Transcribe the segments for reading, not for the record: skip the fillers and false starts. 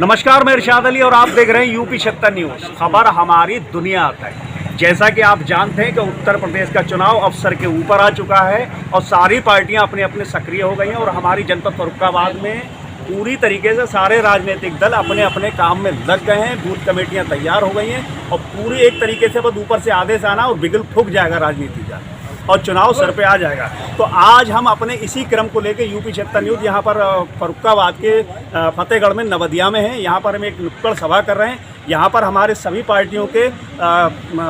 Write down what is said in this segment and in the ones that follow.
नमस्कार, मैं इरशाद अली और आप देख रहे हैं यूपी 76 न्यूज़। खबर हमारी दुनिया तक। जैसा कि आप जानते हैं कि उत्तर प्रदेश का चुनाव अवसर के ऊपर आ चुका है और सारी पार्टियां अपने अपने सक्रिय हो गई हैं और हमारी जनपद फर्रुखाबाद में पूरी तरीके से सारे राजनीतिक दल अपने अपने काम में लग गए हैं। बूथ कमेटियां तैयार हो गई हैं और पूरी एक तरीके से बस ऊपर से आदेश आना और बिगुल फूक जाएगा राजनीति का और चुनाव सर पे आ जाएगा। तो आज हम अपने इसी क्रम को लेकर यूपी 76 न्यूज़ यहाँ पर फर्रुखाबाद के फतेहगढ़ में नवदिया में है। यहाँ पर हम एक नुक्कड़ सभा कर रहे हैं। यहाँ पर हमारे सभी पार्टियों के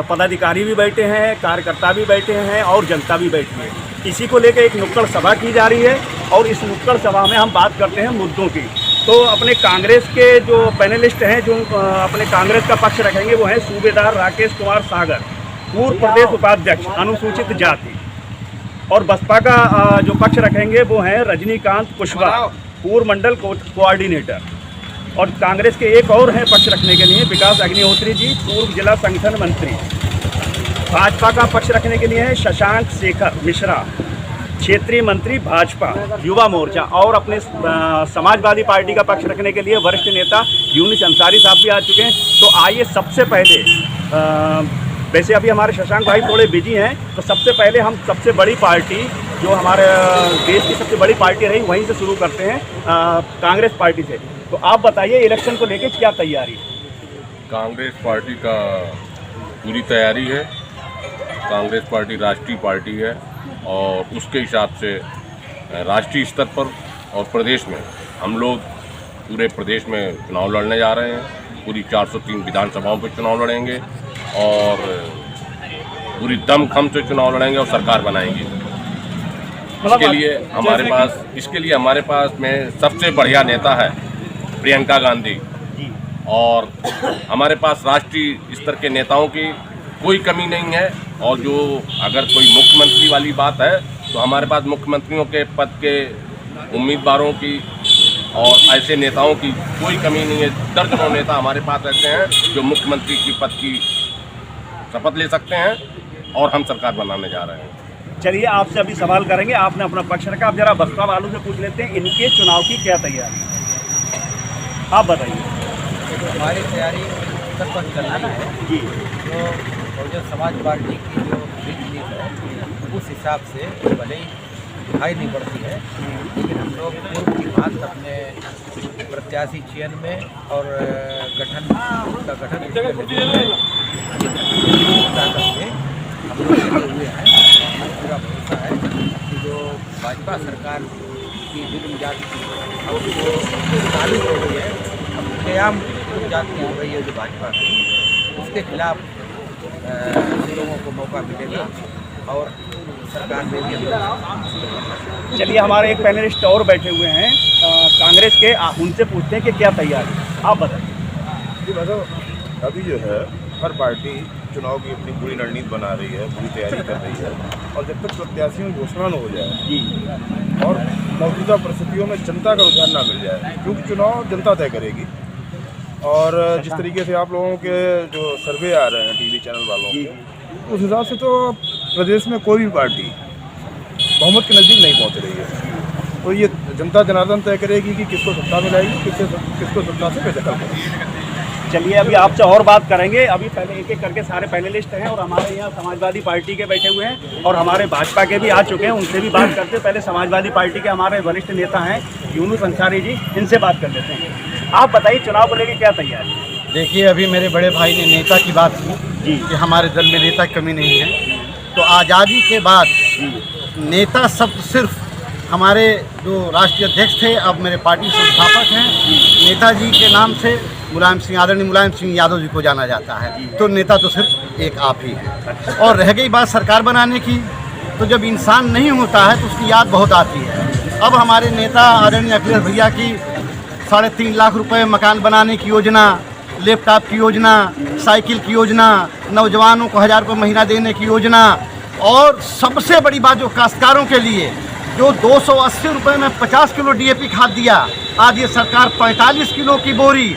पदाधिकारी भी बैठे हैं, कार्यकर्ता भी बैठे हैं और जनता भी बैठी है। इसी को लेकर एक नुक्कड़ सभा की जा रही है और इस नुक्कड़ सभा में हम बात करते हैं मुद्दों की। तो अपने कांग्रेस के जो पैनलिस्ट हैं, जो अपने कांग्रेस का पक्ष रखेंगे, वो हैं सूबेदार राकेश कुमार सागर, पूर्व प्रदेश उपाध्यक्ष अनुसूचित जाति। और बसपा का जो पक्ष रखेंगे वो हैं रजनीकांत कुशवाहा, पूर्व मंडल कोऑर्डिनेटर। और कांग्रेस के एक और हैं पक्ष रखने के लिए विकास अग्निहोत्री जी, पूर्व जिला संगठन मंत्री। भाजपा का पक्ष रखने के लिए है शशांक शेखर मिश्रा, क्षेत्रीय मंत्री भाजपा युवा मोर्चा। और अपने समाजवादी पार्टी का पक्ष रखने के लिए वरिष्ठ नेता यूनुस अंसारी साहब भी आ चुके हैं। तो आइए सबसे पहले वैसे अभी हमारे शशांक भाई थोड़े बिजी हैं, तो सबसे पहले हम सबसे बड़ी पार्टी जो हमारे देश की सबसे बड़ी पार्टी रही वहीं से शुरू करते हैं, कांग्रेस पार्टी से। तो आप बताइए इलेक्शन को लेकर क्या तैयारी है? कांग्रेस पार्टी का पूरी तैयारी है। कांग्रेस पार्टी राष्ट्रीय पार्टी है और उसके हिसाब से राष्ट्रीय स्तर पर और प्रदेश में हम लोग पूरे प्रदेश में चुनाव लड़ने जा रहे हैं। पूरी 403 विधानसभाओं पर चुनाव लड़ेंगे और पूरी दमखम से चुनाव लड़ेंगे और सरकार बनाएंगे। इसके लिए हमारे पास में सबसे बढ़िया नेता है प्रियंका गांधी और हमारे पास राष्ट्रीय स्तर के नेताओं की कोई कमी नहीं है। और जो अगर कोई मुख्यमंत्री वाली बात है तो हमारे पास मुख्यमंत्रियों के पद के उम्मीदवारों की और ऐसे नेताओं की कोई कमी नहीं है। दर्जनों नेता हमारे पास ऐसे हैं जो मुख्यमंत्री की पद की शपथ ले सकते हैं और हम सरकार बनाने जा रहे हैं। चलिए आपसे अभी सवाल करेंगे, आपने अपना पक्ष रखा, आप जरा बसपा वालों से पूछ लेते हैं इनके चुनाव की क्या तैयारी है, आप बताइए। हमारी तैयारी उत्तर पर चलाना है जी। तो बहुजन समाज पार्टी की जो नीति है उस हिसाब से भले ही दिखाई नहीं पड़ती है, लेकिन हम लोग पूर्व की बात अपने प्रत्याशी चयन में और गठन का गठन करके हम लोग लगे हुए हैं। पूरा भरोसा है कि जो भाजपा सरकार की जुर्म जाति चालू हो गई है, अब कयाम जुर्म जाति हो गई है जो भाजपा की, उसके खिलाफ लोगों को मौका मिलेगा और सरकार में भी। चलिए हमारे एक पैनलिस्ट और बैठे हुए हैं कांग्रेस के, उनसे पूछते हैं कि क्या तैयारी, आप बताइए। जी मतलब अभी जो है हर पार्टी चुनाव की अपनी पूरी रणनीति बना रही है, पूरी तैयारी कर रही है और जब तक प्रत्याशियों की घोषणा न हो जाए जी और मौजूदा परिस्थितियों में जनता का रुझान ना मिल जाए, क्योंकि चुनाव जनता तय करेगी। और जिस तरीके से आप लोगों के जो सर्वे आ रहे हैं टीवी चैनल वालों के, उस हिसाब से तो प्रदेश में कोई भी पार्टी बहुमत के नज़दीक नहीं पहुंच रही है। तो ये जनता जनार्दन तय करेगी कि किसको सत्ता मिलाएगी, किसको सत्ता से बेदखल करेगी। चलिए अभी आपसे और बात करेंगे। अभी पहले एक एक करके सारे पैनलिस्ट हैं और हमारे यहाँ समाजवादी पार्टी के बैठे हुए हैं और हमारे भाजपा के भी आ चुके हैं, उनसे भी बात करते हैं। पहले समाजवादी पार्टी के हमारे वरिष्ठ नेता हैं यूनुस अंसारी जी, इनसे बात कर लेते हैं। आप बताइए चुनाव को लेकर क्या तैयारी है? देखिए अभी मेरे बड़े भाई ने नेता की बात की जी कि हमारे दल में नेता की कमी नहीं है। तो आज़ादी के बाद नेता सब सिर्फ हमारे जो राष्ट्रीय अध्यक्ष थे, अब मेरे पार्टी संस्थापक हैं, नेताजी के नाम से मुलायम सिंह, आदरणीय मुलायम सिंह यादव जी को जाना जाता है। तो नेता तो सिर्फ एक आप ही है। और रह गई बात सरकार बनाने की, तो जब इंसान नहीं होता है तो उसकी याद बहुत आती है। अब हमारे नेता आदरणीय अखिलेश भैया की 3.5 लाख रुपए मकान बनाने की योजना, लैपटॉप की योजना, साइकिल की योजना, नौजवानों को 1000 रुपये महीना देने की योजना, और सबसे बड़ी बात जो काश्तकारों के लिए जो 280 रुपये में 50 किलो DAP खाद दिया, आज ये सरकार 45 किलो की बोरी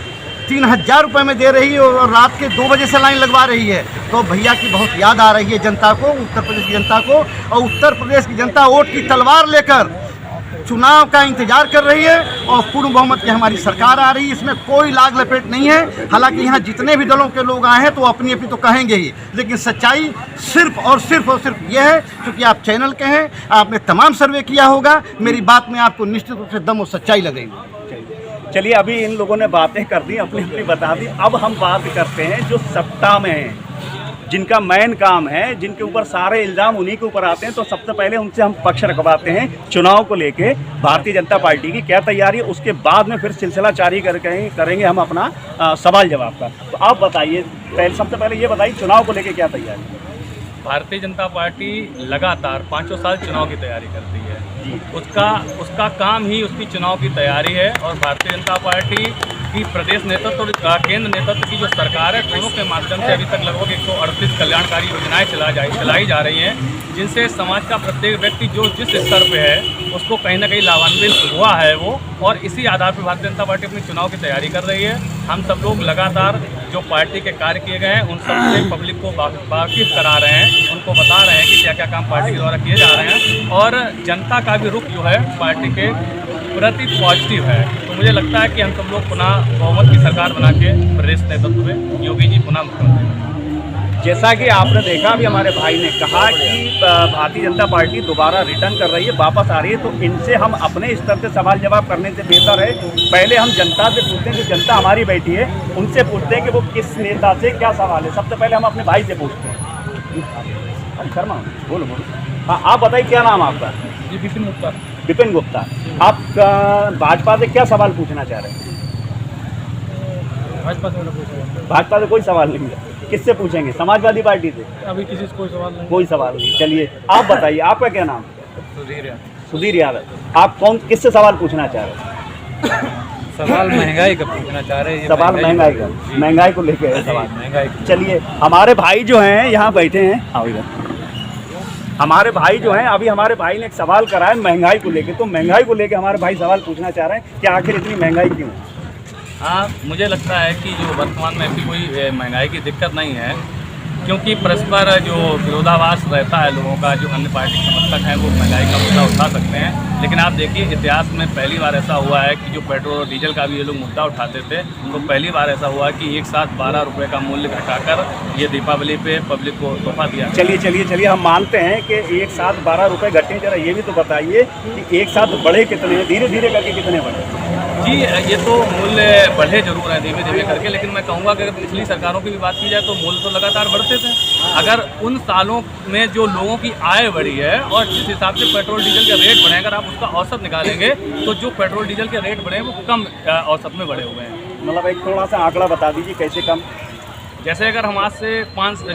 3000 रुपये में दे रही है और रात के 2 बजे से लाइन लगवा रही है। तो भैया की बहुत याद आ रही है जनता को, उत्तर प्रदेश की जनता को। और उत्तर प्रदेश की जनता वोट की तलवार लेकर चुनाव का इंतजार कर रही है और पूर्ण बहुमत की हमारी सरकार आ रही है। इसमें कोई लाग लपेट नहीं है। हालांकि यहाँ जितने भी दलों के लोग आए हैं तो अपनी अपनी तो कहेंगे ही, लेकिन सच्चाई सिर्फ और सिर्फ यह है, क्योंकि आप चैनल के हैं, आपने तमाम सर्वे किया होगा, मेरी बात में आपको निश्चित रूप से दम और सच्चाई लगेगी। चलिए, अभी इन लोगों ने बातें कर दी, अपनी अपनी बता दी। अब हम बात करते हैं जो सत्ता में हैं, जिनका मेन काम है, जिनके ऊपर सारे इल्ज़ाम उन्हीं के ऊपर आते हैं। तो सबसे पहले उनसे हम पक्ष रखवाते हैं चुनाव को लेके भारतीय जनता पार्टी की क्या तैयारी है। उसके बाद में फिर सिलसिला जारी करेंगे हम अपना सवाल जवाब का। तो आप बताइए, सबसे पहले ये बताइए चुनाव को लेके क्या तैयारी है। भारतीय जनता पार्टी लगातार 5 साल चुनाव की तैयारी करती है। उसका काम ही उसकी चुनाव की तैयारी है। और भारतीय जनता पार्टी की प्रदेश नेतृत्व और केंद्र नेतृत्व की जो सरकार है, दोनों के माध्यम से अभी तक लगभग 138 कल्याणकारी योजनाएं चलाई जा रही हैं, जिनसे समाज का प्रत्येक व्यक्ति जो जिस स्तर पे है उसको कहीं ना कहीं लाभान्वित हुआ है वो। और इसी आधार पर भारतीय जनता पार्टी अपनी चुनाव की तैयारी कर रही है। हम सब लोग लगातार जो पार्टी के कार्य किए गए हैं उन सब से पब्लिक को वाकिफ करा रहे हैं, उनको बता रहे हैं कि क्या क्या काम पार्टी के द्वारा किए जा रहे हैं। और जनता का भी रुख जो है पार्टी के प्रति पॉजिटिव है। तो मुझे लगता है कि हम सब लोग पुनः बहुमत की सरकार बना के प्रदेश नेतृत्व में योगी जी पुनः मुख्यमंत्री। जैसा कि आपने देखा, अभी हमारे भाई ने कहा कि भारतीय जनता पार्टी दोबारा रिटर्न कर रही है, वापस आ रही है। तो इनसे हम अपने स्तर से सवाल जवाब करने से बेहतर है पहले हम जनता से पूछते हैं, जो जनता हमारी बैठी है उनसे पूछते हैं कि वो किस नेता से क्या सवाल है। सबसे पहले हम अपने भाई से पूछते हैं। शर्मा, बोलो। हाँ, आप बताइए क्या नाम आपका? जी, विपिन गुप्ता। विपिन गुप्ता, आप भाजपा से क्या सवाल पूछना चाह रहे हैं? भाजपा से कोई सवाल नहीं है। किससे पूछेंगे? समाजवादी पार्टी से? अभी किसी से कोई सवाल नहीं। कोई सवाल नहीं। चलिए, आप बताइए, आपका क्या नाम? सुधीर यादव। आप किससे सवाल पूछना चाह रहे हैं? सवाल महंगाई का पूछना चाह रहे हैं। सवाल महंगाई का, महंगाई को लेकर सवाल। महंगाई। चलिए, हमारे भाई जो हैं यहाँ बैठे हैं, आओ इधर। हमारे भाई जो हैं, अभी हमारे भाई ने एक सवाल करा है महंगाई को लेके। तो महंगाई को लेके हमारे भाई सवाल पूछना चाह रहे हैं कि आखिर इतनी महंगाई क्यों है? हाँ, मुझे लगता है कि जो वर्तमान में ऐसी कोई महंगाई की दिक्कत नहीं है, क्योंकि परस्पर जो विरोधाभास रहता है लोगों का, जो अन्य पार्टी समर्थक हैं वो महंगाई का मुद्दा उठा सकते हैं। लेकिन आप देखिए, इतिहास में पहली बार ऐसा हुआ है कि जो पेट्रोल और डीजल का भी ये लोग मुद्दा उठाते थे, तो पहली बार ऐसा हुआ कि एक साथ 12 रुपये का मूल्य घटाकर ये दीपावली पे पब्लिक को तोहफा दिया। चलिए, हम मानते हैं कि एक साथ 12 रुपये घटे। जरा ये भी तो बताइए कि एक साथ बढ़े कितने हैं, धीरे धीरे करके कितने बढ़े? जी, ये तो मूल्य बढ़े जरूर हैं धीमे धीमे करके, लेकिन मैं कहूँगा कि अगर पिछली सरकारों की भी बात की जाए तो मूल्य तो लगातार बढ़ते थे। अगर उन सालों में जो लोगों की आय बढ़ी है और जिस हिसाब से पेट्रोल डीजल के रेट बढ़े, अगर आप उसका औसत निकालेंगे तो जो पेट्रोल डीजल के रेट बढ़े हैं वो कम औसत में बढ़े हुए हैं। मतलब एक थोड़ा सा आंकड़ा बता दीजिए कैसे कम? जैसे अगर हम आज से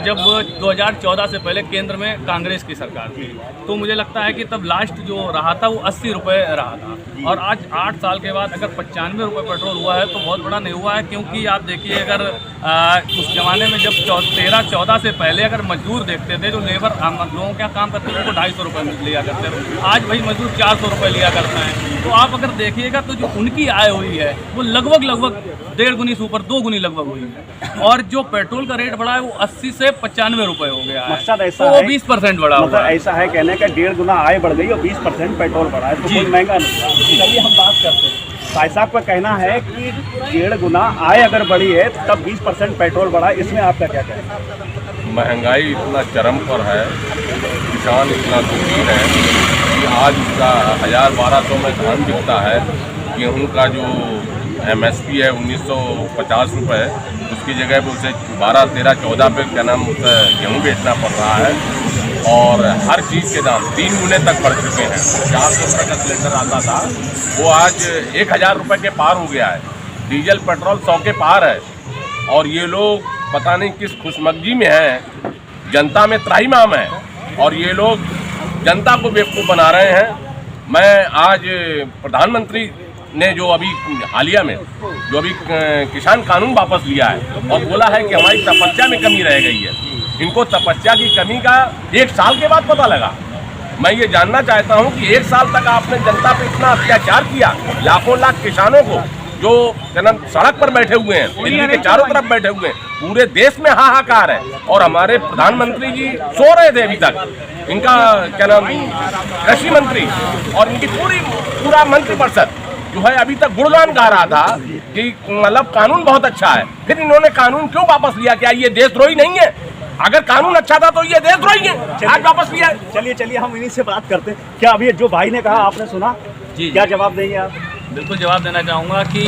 जब 2014 से पहले केंद्र में कांग्रेस की सरकार थी, तो मुझे लगता है कि तब लास्ट जो रहा था वो 80 रुपये रहा था। और आज 8 साल के बाद अगर 95 रुपये पेट्रोल हुआ है तो बहुत बड़ा नहीं हुआ है। क्योंकि आप देखिए, अगर उस ज़माने में जब 13-14 से पहले अगर मजदूर देखते थे, जो लेबर लोगों क्या काम करते थे, उनको 250 रुपये लिया करते थे। आज भाई मजदूर 400 रुपये लिया करते हैं। तो आप अगर देखिएगा तो जो उनकी आय हुई है वो लगभग 1.5 गुनी से ऊपर 2 गुनी लगभग हुई है। और जो पेट्रोल का रेट बढ़ा है वो 80 से 95 रुपए हो गया है। मकसद ऐसा तो है, 20% बढ़ा हुआ मतलब है। ऐसा है कहने का 1.5 गुना आय बढ़ गई और 20% पेट्रोल बढ़ा है, तो कोई महंगा नहीं। चलिए, हम बात करते हैं। भाई साहब का कहना है कि 1.5 गुना आय अगर बढ़ी है तब 20% पेट्रोल बढ़ा, इसमें आपका क्या कहना है? महंगाई इतना चरम पर है, किसान इतना दुखी है कि आज उसका 1000-1200 में धान बिकता है। गेहूं का जो MSP है 1950 रुपये, उसकी जगह पर उसे 12, 13, 14 पे क्या नाम उसे गेहूँ बेचना पड़ रहा है। और हर चीज़ के दाम 3 गुने तक बढ़ चुके हैं। 400 रुपये का सिलेंडर आता था वो आज 1000 रुपये के पार हो गया है। डीजल पेट्रोल 100 के पार है। और ये लोग पता नहीं किस खुशमगजी में हैं, जनता में त्राहिमाम है और ये लोग जनता को बेवकूफ़ बना रहे हैं। मैं आज प्रधानमंत्री ने जो अभी हालिया में जो अभी किसान कानून वापस लिया है और बोला है कि हमारी तपस्या में कमी रह गई है, इनको तपस्या की कमी का 1 साल के बाद पता लगा। मैं ये जानना चाहता हूँ कि 1 साल तक आपने जनता पे इतना अत्याचार किया, लाखों लाख किसानों को जो क्या नाम सड़क पर बैठे हुए हैं, दिल्ली के चारों तरफ बैठे हुए हैं, पूरे देश में हाहाकार है। और हमारे प्रधानमंत्री जी सो रहे थे अभी तक, इनका क्या नाम कृषि मंत्री और इनकी पूरा मंत्रिपरिषद जो है अभी तक गुणगान गा रहा था कि मतलब कानून बहुत अच्छा है। फिर इन्होंने कानून क्यों वापस लिया? क्या ये देशद्रोही नहीं है? अगर कानून अच्छा था तो ये देशद्रोही है, आज वापस लिया। चलिए हम इन्हीं से बात करते हैं। क्या अभी जो भाई ने कहा आपने सुना जी, क्या जवाब देंगे आप? बिल्कुल जवाब देना चाहूँगा कि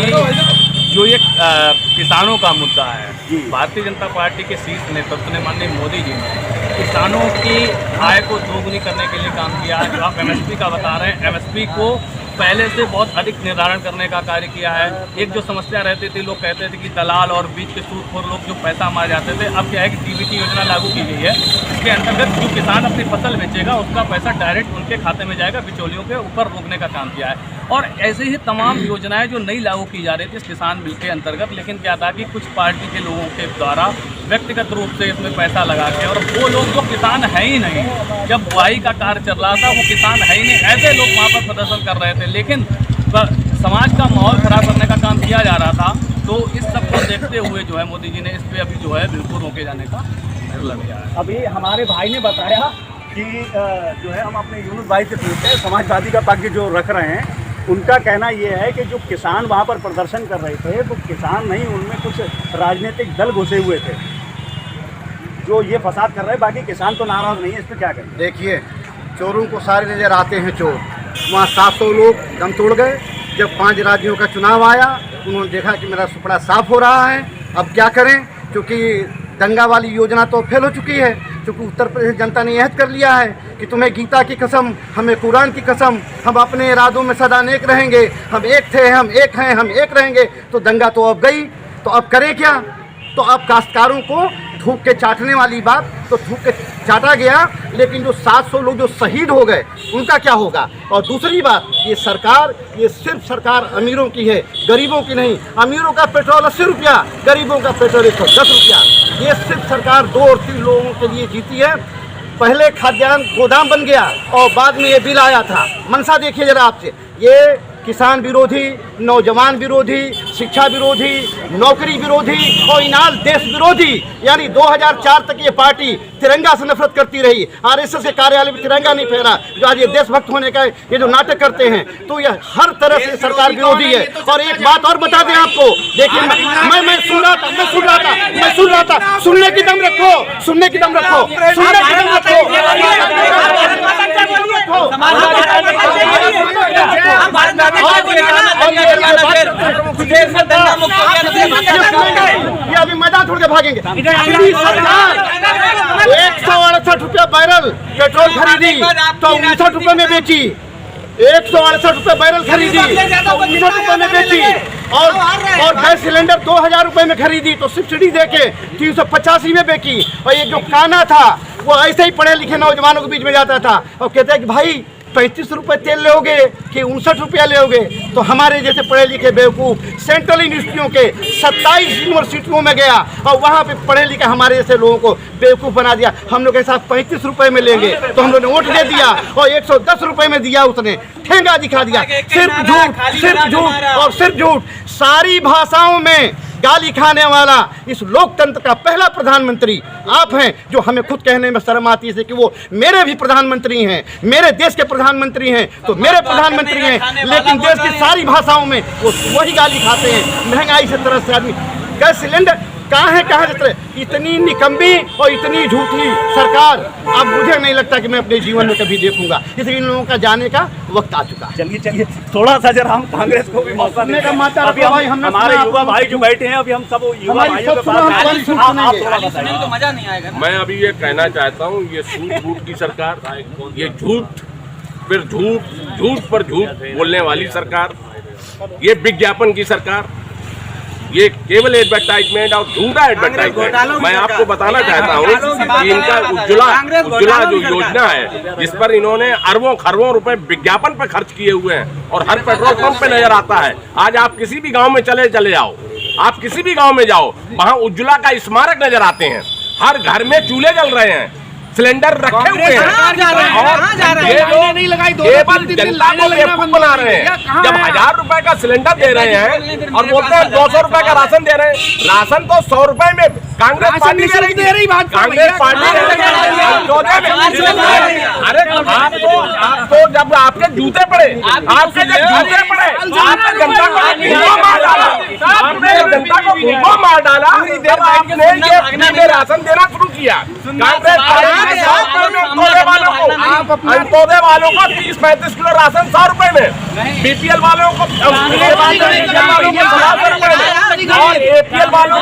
जो ये किसानों का मुद्दा है, भारतीय जनता पार्टी के शीर्ष नेतृत्व ने माननीय मोदी जी ने किसानों की आय को दोगुनी करने के लिए काम किया है। जो आप एमएसपी का बता रहे हैं, एमएसपी को पहले से बहुत अधिक निर्धारण करने का कार्य किया है। एक जो समस्या रहती थी, लोग कहते थे कि दलाल और बीच के सूदखोर लोग जो पैसा मार जाते थे, अब क्या है कि डीबीटी योजना लागू की गई है। इसके अंतर्गत जो किसान अपनी फसल बेचेगा उसका पैसा डायरेक्ट उनके खाते में जाएगा, बिचौलियों के ऊपर रोकने का काम किया है। और ऐसे ही तमाम योजनाएं जो नई लागू की जा रही थी इस किसान बिल के अंतर्गत, लेकिन क्या था कि कुछ पार्टी के लोगों के द्वारा व्यक्तिगत रूप से इसमें पैसा लगा के, और वो लोग जो किसान है ही नहीं, जब बुआई का कार्य चल रहा था वो किसान है ही नहीं, ऐसे लोग वहाँ पर प्रदर्शन कर रहे थे। लेकिन समाज का माहौल खराब करने का काम किया जा रहा था। तो इस सब को देखते हुए जो है मोदी जी ने इस पर अभी जो है बिल्कुल रोके जाने का लग गया है। अभी हमारे भाई ने बताया कि जो है हम अपने यूनुस भाई से पूछते हैं, समाजवादी का पक्ष जो रख रहे हैं, उनका कहना ये है कि जो किसान वहाँ पर प्रदर्शन कर रहे थे वो किसान नहीं, उनमें कुछ राजनीतिक दल घुसे हुए थे जो ये फसाद कर रहे हैं, बाकी किसान तो नाराज नहीं है। इस पर क्या करें? देखिए, चोरों को सारे नज़र आते हैं चोर। वहाँ 700 लोग दम तोड़ गए। जब 5 राज्यों का चुनाव आया, उन्होंने देखा कि मेरा सुपड़ा साफ हो रहा है, अब क्या करें? क्योंकि दंगा वाली योजना तो फेल हो चुकी है। क्योंकि उत्तर प्रदेश जनता ने यह कर लिया है कि तुम्हें गीता की कसम, हमें कुरान की कसम, हम अपने इरादों में सदा नेक रहेंगे, हम एक थे, हम एक हैं, हम एक रहेंगे। तो दंगा तो अब गई, तो अब करें क्या? तो अब काश्तकारों को थूक के चाटने वाली बात तो थूक के चाटा गया, लेकिन जो 700 लोग जो शहीद हो गए उनका क्या होगा? और दूसरी बात, ये सरकार, ये सिर्फ सरकार अमीरों की है, गरीबों की नहीं। अमीरों का पेट्रोल 80 रुपया, गरीबों का पेट्रोल 110 रुपया। ये सिर्फ सरकार 2 और 3 लोगों के लिए जीती है। पहले खाद्यान्न गोदाम बन गया और बाद में ये बिल आया था। मंशा देखिए जरा आपसे, ये किसान विरोधी, नौजवान विरोधी, शिक्षा विरोधी, नौकरी विरोधी और इनाल देश विरोधी, यानी 2004 तक ये पार्टी तिरंगा से नफरत करती रही। आरएसएस के कार्यालय में तिरंगा नहीं फहरा, जो आज ये देशभक्त होने का ये जो नाटक करते हैं, तो ये हर तरह से सरकार विरोधी है। और एक बात और बता दें आपको, देखिए मैं सुन रहा था, सुनने की दम रखो, सुनने की दम रखो, सुनने की दम रखो। ये अभी मैदान छोड़ के भागेंगे। सरकार 168 रुपया बैरल पेट्रोल खरीदी तो 59 रुपये में बेची, 168 रुपये बैरल खरीदी तो 59 रुपये में बेची, और गैस सिलेंडर 2000 रुपये में खरीदी तो सब्सिडी देके 385 में बेची। और ये जो काना था वो ऐसे ही पढ़े लिखे नौजवानों के बीच में जाता था और कहते हैं कि भाई 35 रुपये तेल लोगे कि 59 रुपया लोगे? तो हमारे जैसे पढ़े लिखे बेवकूफ़ सेंट्रल यूनिवर्सिटियों के 27 यूनिवर्सिटियों में गया और वहाँ पे पढ़े लिखे हमारे जैसे लोगों को बेवकूफ़ बना दिया। हम लोग के साथ 35 रुपये में लेंगे तो हम लोग ने वोट दे दिया और 110 रुपये में दिया, उसने ठेंगा दिखा दिया। सिर्फ झूठ, सिर्फ झूठ और सिर्फ झूठ। सारी भाषाओं में गाली खाने वाला इस लोकतंत्र का पहला प्रधानमंत्री आप हैं, जो हमें खुद कहने में शर्म आती है कि वो मेरे भी प्रधानमंत्री हैं, मेरे देश के प्रधानमंत्री हैं, तो मेरे प्रधानमंत्री हैं, लेकिन देश की सारी भाषाओं में वो वही गाली खाते हैं। महंगाई से तरह से आदमी, गैस सिलेंडर कहाँ है इतनी निकम्मी और इतनी झूठी सरकार अब मुझे नहीं लगता कि मैं अपने जीवन में कभी देखूंगा। इसलिए इन लोगों का जाने का वक्त आ चुका। चलिए थोड़ा सा जरा हम कांग्रेस को भी मौका दें। अभी हमारे युवा भाई जो बैठे हैं, अभी हम सब युवा भाइयों के साथ मजा नहीं आएगा। मैं अभी ये कहना चाहता हूँ, ये झूठ की सरकार, ये झूठ फिर झूठ पर झूठ बोलने वाली सरकार, ये विज्ञापन की सरकार, ये केवल एडवर्टाइजमेंट और झूठा एडवर्टाइजमेंट। मैं आपको बताना चाहता हूँ कि इनका उज्ज्वला जो योजना है, जिस पर इन्होंने अरबों खरबों रुपए विज्ञापन पर खर्च किए हुए हैं और हर पेट्रोल पंप पे नजर आता है। आज आप किसी भी गांव में चले जाओ, आप किसी भी गांव में जाओ, वहाँ उज्ज्वला का स्मारक नजर आते हैं, हर घर में चूल्हे जल रहे हैं। सिलेंडर रखे हुए हैं और ये लोग केवल जनता को बेवकूफ बना रहे हैं। जब 1000 रुपए का सिलेंडर दे रहे हैं और बोलते हैं 200 रुपए का राशन दे रहे हैं। राशन तो 100 रुपए में कांग्रेस पार्टी दे रही, कांग्रेस पार्टी अरे आपको जब आपके जूते पड़े, आपके जब जूते पड़े, आपने जनता को भूखों मार डाला, आपने जनता को भूखों मार डाला जब आपने ये फ्री में राशन देना शुरू किया। कांग्रेस पार्टी अंत्योदय वालों को 30-35 किलो राशन 100 रुपए में, बीपीएल वालों को 50 रुपए में और एपीएल वालों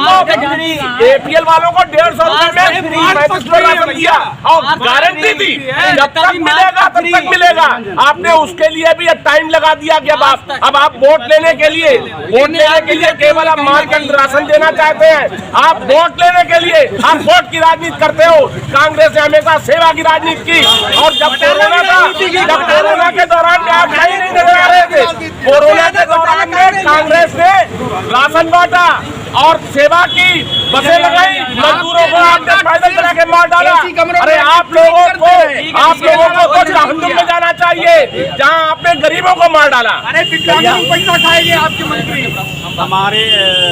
को 150 रुपए में 35 किलो राशन दिया और गारंटी दी जब तक मिलेगा तब तक मिलेगा। आपने उसके लिए भी टाइम लगा दिया कि अब आप वोट लेने के लिए केवल आप माल का राशन देना चाहते हैं। आप वोट लेने के लिए आप वोट की राजनीति करते हो। कांग्रेस ने हमेशा सेवा की राजनीति की और जब कोरोना के दौरान आप सही नहीं नजर आ रहे थे, कोरोना के दौरान में कांग्रेस ने राशन बांटा और सेवा की, बसें लगाई, मजदूरों को आपने पैदल चला के मार डाला। अरे आप लोगों को तो जहन्नुम में जाना चाहिए जहां आपने गरीबों को मार डाला। अरे पैसा खाएंगे आपके मंत्री, हमारे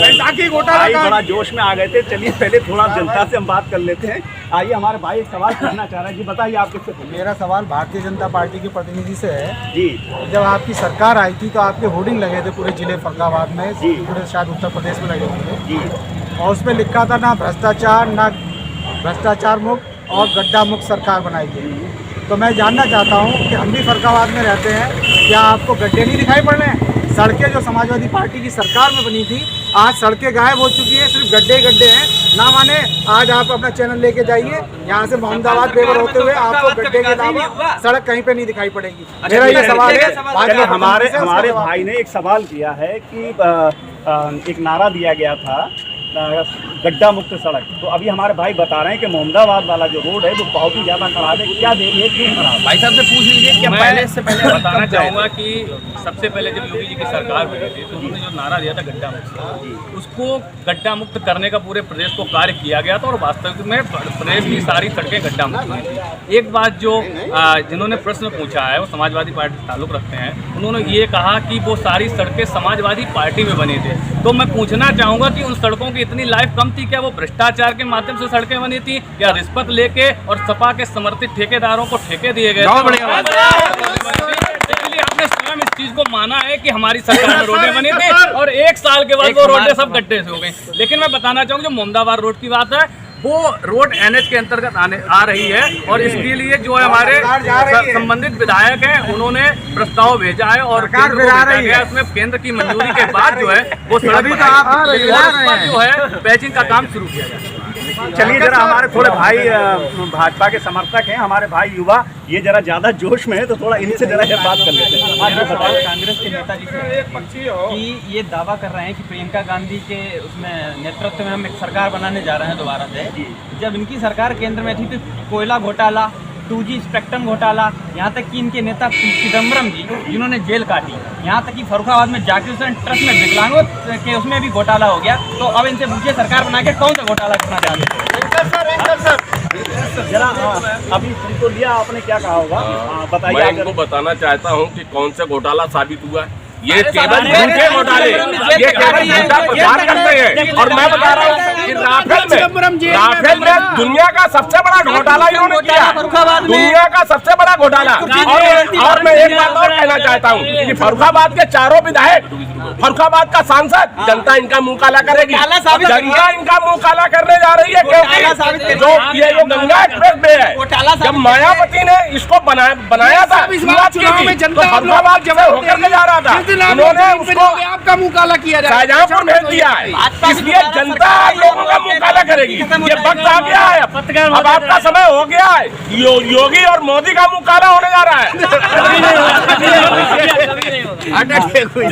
बैसाखी घोटाला भाई बड़ा जोश में आ गए थे। चलिए पहले थोड़ा जनता से हम बात कर लेते हैं। आइए, हमारे भाई एक सवाल पूछना चाह रहे हैं जी, बताइए आप किससे पूछें? मेरा सवाल भारतीय जनता पार्टी के प्रतिनिधि से है जी। जब आपकी सरकार आई थी तो आपके होर्डिंग लगे थे पूरे जिले फरुखाबाद में, जी। पूरे शायद उत्तर प्रदेश में लगे होंगे जी और उसमें लिखा था ना भ्रष्टाचार मुक्त और गड्ढा मुक्त सरकार बनाई गई। तो मैं जानना चाहता हूँ कि हम भी फरुखाबाद में रहते हैं, क्या आपको गड्ढे नहीं दिखाई पड़ रहे हैं? सड़कें जो समाजवादी पार्टी की सरकार में बनी थी आज सड़कें गायब हो चुकी हैं, सिर्फ गड्ढे हैं। ना माने आज आप अपना चैनल लेके जाइए, यहाँ से मोहम्मदाबाद पेवर होते हुए आपको गड्ढे के अलावा सड़क कहीं पे नहीं दिखाई पड़ेगी। मेरा ये सवाल है। हमारे भाई ने एक सवाल किया है कि एक नारा दिया गया था गड्ढा मुक्त सड़क, तो अभी हमारे भाई बता रहे हैं कि मोहम्मदाबाद वाला जो रोड है वो बहुत ही ज़्यादा खराब है। क्या देरी है, क्यों खराब? भाई साहब से पूछ लीजिए कि पहले बताना चाहूँगा कि सबसे पहले जब योगी जी की सरकार बनी थी तो उन्होंने जो नारा दिया था गड्ढा मुक्त, उसको गड्ढा मुक्त करने का पूरे प्रदेश को कार्य किया गया था और वास्तविक में प्रदेश की सारी सड़कें गड्ढा मुक्त हुई थी। एक बात जो जिन्होंने प्रश्न पूछा है वो समाजवादी पार्टी से ताल्लुक़ रखते हैं, उन्होंने ये कहा कि वो सारी सड़कें समाजवादी पार्टी में बनी थी। तो मैं पूछना चाहूँगा कि उन सड़कों की इतनी लाइफ कम थी क्या? वो भ्रष्टाचार के माध्यम से सड़कें बनी थी या रिश्वत लेके और सपा के समर्थित ठेकेदारों को ठेके दिए गए? इसलिए आपने स्वयं इस चीज को माना है कि हमारी सरकार में रोडें बनी थी और 1 साल के बाद वो रोडें सब गड्ढे से हो गई। लेकिन मैं बताना चाहूँगा जो मोहम्मदाबाद रोड की बात है वो रोड NH के अंतर्गत आ रही है और इसके लिए जो है हमारे संबंधित विधायक हैं उन्होंने प्रस्ताव भेजा है और उसमें केंद्र की मंजूरी के बाद जो है वो सड़क जो है पैचिंग का काम शुरू किया जाए। चलिए जरा हमारे थोड़े भाई भाजपा के समर्थक हैं, हमारे भाई युवा, ये जरा ज्यादा जोश में है तो थोड़ा इनसे जरा ये बात कर लेते हैं। मेरा सवाल कांग्रेस के नेता जी से है कि ये दावा कर रहे हैं कि प्रियंका गांधी के उसमें नेतृत्व में हम एक सरकार बनाने जा रहे हैं दोबारा से। जब इनकी सरकार केंद्र में थी तो कोयला घोटाला, 2G स्पेक्ट्रम घोटाला, यहाँ तक कि इनके नेता चिदम्बरम जी जिन्होंने जेल काटी, यहाँ तक कि फरुखाबाद में जाकिर हुसैन ट्रस्ट में विकलांगों के उसमें भी घोटाला हो गया। तो अब इनसे पूछिए सरकार बना के कौन सा घोटाला करना चाहते हैं? जरा अभी तो लिया आपने, क्या कहा होगा बताइए। मैं इनको बताना चाहता हूँ कि कौन सा घोटाला साबित हुआ है। ये केवल झूठे घोटाले, ये केवल झूठा प्रचार करते हैं। और मैं बता रहा हूँ कि राफेल में दुनिया का सबसे बड़ा घोटाला इन्होंने किया, दुनिया का सबसे बड़ा घोटाला। और मैं एक बात और कहना चाहता हूँ कि फरुखाबाद के चारों विधायक, फरुखाबाद का सांसद, जनता इनका मुंह काला करेगी, जनता इनका मुंह काला करने जा रही है। क्योंकि जो ये जो गंगा एक्सप्रेस वे है, जब मायावती ने इसको बनाया था, फरुखाबाद जब होकर के जा रहा था, उन्होंने उसको आपका मुंह काला किया जाए, शाहजहांपुर भेज दिया है। इसलिए जनता लोगों का मुंह काला करेगी। ये वक्त आ गया है, अब आपका समय हो गया है। योगी और मोदी का मुंह काला होने जा रहा है। हार्ट अटैक हुई है।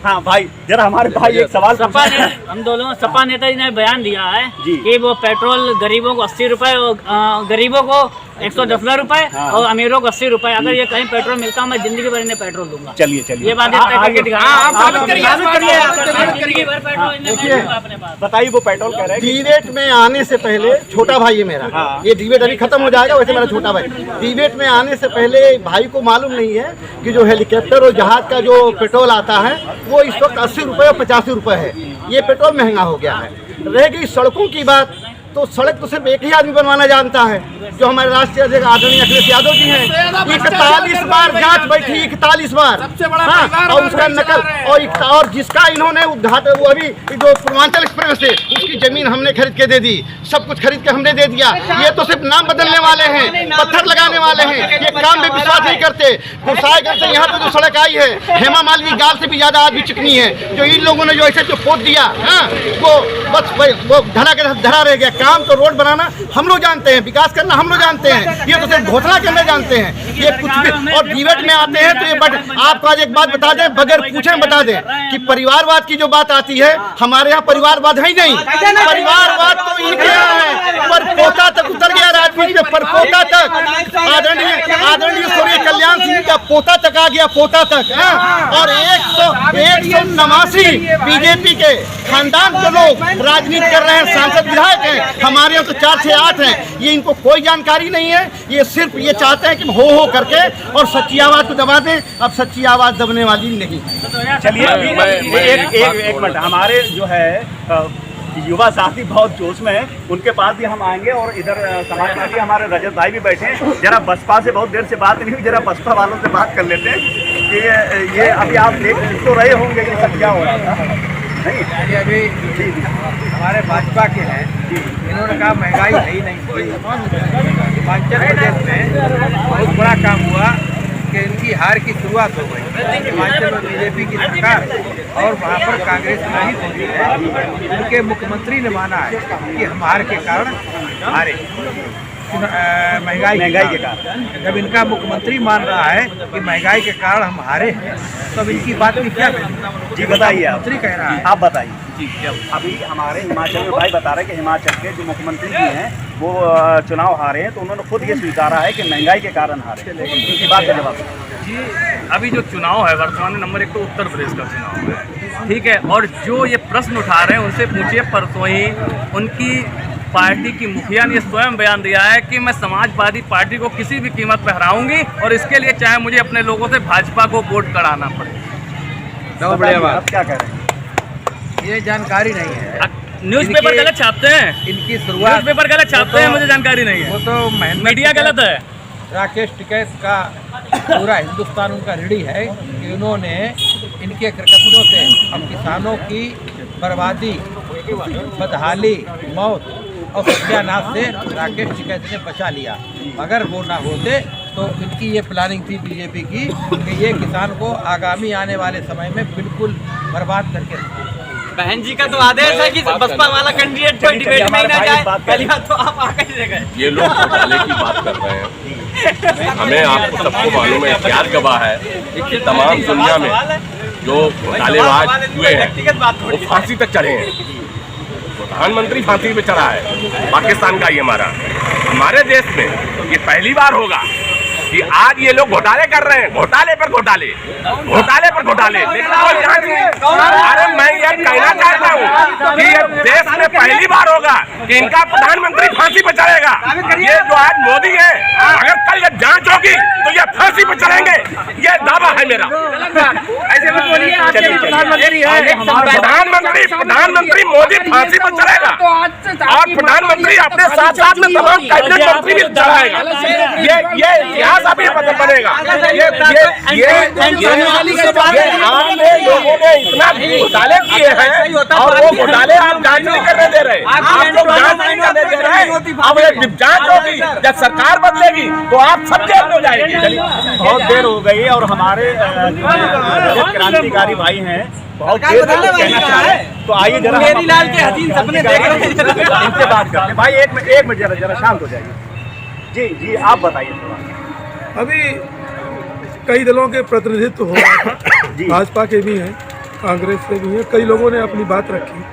हाँ भाई, जरा हमारे भाई एक सवाल सपा ने हम दोनों सपा नेता जी ने बयान दिया है कि वो पेट्रोल गरीबों को 80 रुपए और गरीबों को 110 रुपए और अमीरों को 80 रुपए। अगर ये कहीं पेट्रोल मिलता हूँ मैं जिंदगी भर इन्हें पेट्रोल दूंगा। चलिए चलिए, ये बात बताइए वो पेट्रोल कह रहे हैं डिबेट में आने से पहले, छोटा भाई है मेरा, ये डिबेट अभी खत्म हो जाएगा, वैसे मेरा छोटा भाई, डिबेट में आने से पहले भाई को मालूम नहीं है कि जो हेलीकॉप्टर और जहाज का जो पेट्रोल आता है वो इस वक्त 80 रुपए और 85 रुपए है। ये पेट्रोल महंगा हो गया है। रह गई सड़कों की बात, तो सड़क तो सिर्फ एक ही आदमी बनवाना जानता है, जो हमारे राष्ट्रीय अध्यक्ष आदरणीय अखिलेश यादव जी हैं। 41 बार जांच बैठी, 41 बार, हाँ, और उसका नकल और जिसका इन्होंने उद्घाटन, वो अभी जो पूर्वांचल एक्सप्रेस है उसकी जमीन हमने खरीद के दे दी, सब कुछ खरीद के हमने दे दिया। ये तो सिर्फ नाम बदलने वाले हैं, पत्थर लगाने वाले हैं, ये काम में विश्वास नहीं करते। कुर्साईगंज से यहाँ पे जो सड़क आई है, हेमा मालिनी गाल से भी ज्यादा आज भी चिकनी है। जो इन लोगों ने जो ऐसे जो पोत दिया, हाँ, वो बस वो धरा के धरा रह गया। काम तो रोड बनाना हम लोग जानते हैं, विकास करना हम लोग जानते हैं, ये तो सिर्फ घोषणा करना जानते हैं। ये कुछ भी, और डिबेट में आते हैं तो ये आपको आज एक बात बता दें, बगैर पूछे बता दें कि परिवारवाद की जो बात आती है, हमारे यहाँ परिवारवाद है ही नहीं। परिवारवाद तो इनके यहाँ है, पर पोता तक उतर गया राजनीति में, पर पोता तक आदरणीय स्वर्गीय कल्याण सिंह का पोता तक आ गया, पोता तक। और 189 बीजेपी के खानदान के लोग राजनीति कर रहे हैं, सांसद विधायक हैं। हमारे यहाँ तो 4 से 8 हैं। ये इनको कोई जानकारी नहीं है, ये सिर्फ ये चाहते हैं कि हो करके और सच्ची आवाज को दबा दें। अब सच्ची आवाज दबने वाली नहीं। चलिए एक मिनट, हमारे जो है युवा साथी बहुत जोश में है, उनके पास भी हम आएंगे। और इधर समाजवादी हमारे रजत भाई भी बैठे हैं। जरा बसपा से बहुत देर से बात नहीं हुई, जरा बसपा वालों से बात कर लेते हैं कि ये अभी आप देख तो रहे होंगे कि सब क्या हो रहा था। ये अभी हमारे भाजपा के हैं, इन्होंने कहा महंगाई है ही नहीं। हिमाचल प्रदेश में बहुत बड़ा काम हुआ कि इनकी हार की शुरुआत हो गई। हिमाचल में बीजेपी की सरकार और वहाँ पर कांग्रेस नहीं पहुँची है। उनके मुख्यमंत्री ने माना है कि हम हार के कारण हारे, महंगाई के कारण। जब इनका मुख्यमंत्री मान रहा है कि महंगाई के कारण हम हारे हैं, तो अब इनकी बात की क्या करें? जी बताइए, आप कह रहा है, आप बताइए। जी, अभी हमारे हिमाचल में भाई बता रहे हैं कि हिमाचल के जो मुख्यमंत्री जी हैं वो चुनाव हारे हैं, तो उन्होंने खुद ये स्वीकारा है कि महंगाई के कारण हारे। उनकी बात का जवाब जी, अभी जो चुनाव है वर्तमान नंबर 1 तो उत्तर प्रदेश का चुनाव है, ठीक है। और जो ये प्रश्न उठा रहे हैं उनसे पूछिए। परसों ही उनकी पार्टी की मुखिया ने स्वयं बयान दिया है कि मैं समाजवादी पार्टी को किसी भी कीमत पर हराऊंगी और इसके लिए चाहे मुझे अपने लोगों से भाजपा को वोट कराना पड़े। बहुत बढ़िया बात। क्या कह रहे हैं? ये जानकारी नहीं है, न्यूज़पेपर गलत छापते हैं, इनकी शुरुआत न्यूज़पेपर गलत छापते हैं, मुझे जानकारी नहीं है। वो तो मीडिया गलत है। राकेश टिकैत का पूरा हिंदुस्तान उनका ऋणी है कि उन्होंने इनके करकटों से हम किसानों की बर्बादी, बदहाली, मौत और सत्यानाश से राकेश टिकैत ने बचा लिया। अगर वो ना होते तो इनकी ये प्लानिंग थी बीजेपी की कि ये किसान को आगामी आने वाले समय में बिल्कुल बर्बाद करके रखें। बहन जी का तो आदेश है कि बसपा वाला कैंडिडेट कोई डिबेट में ही ना जाए। पहली बात तो आप आकर ही गए। ये लोग घोटाले की बात कर रहे हैं, हमें आपको सबको मालूम है, इतिहास गवाह है कि तमाम दुनिया में जो घोटालेबाज हुए हैं वो फांसी तक चढ़े हैं। प्रधानमंत्री फांसी पे चढ़ा है, पाकिस्तान का ये हमारे देश में ये पहली बार होगा कि आज ये लोग घोटाले कर रहे हैं, घोटाले पर घोटाले, घोटाले पर घोटाले। लेकिन कोई जांच नहीं। अरे मैं ये कहना चाहता हूँ कि ये देश में पहली बार होगा कि इनका प्रधानमंत्री फांसी पर चढ़ेगा। ये जो आज मोदी है, अगर कल ये जांच होगी तो ये फांसी पर चढ़ेंगे, ये दावा है मेरा। ऐसे में बोलिए, प्रधानमंत्री मोदी फांसी पर चढ़ेगा और प्रधानमंत्री अपने साथ साथ में तमाम कैबिनेट मंत्री भी चढ़ाएगा। ये इतिहास अभी बनेगा। ये आपने लोगों ने इतना घोटाले किए हैं और वो घोटाले आप जांच नहीं करने दे रहे, आप लोग जांच नहीं करने दे रहे। अब ये जांच होगी, जब सरकार बदलेगी तो आप सब जेल में जाएंगे। बहुत देर हो गई और हमारे क्रांतिकारी भाई हैं, बहुत देर तक कहना चाह रहे हैं, तो आइए जरा मेरी लाल के हसीन सपने देख रहे हैं, इनसे बात करते हैं। भाई एक मिनट जरा शांत हो जाइए। जी जी, आप बताइए थोड़ा। अभी कई दलों के प्रतिनिधित्व हो रहा था, भाजपा के भी हैं, कांग्रेस से भी हैं, कई लोगों ने अपनी बात रखी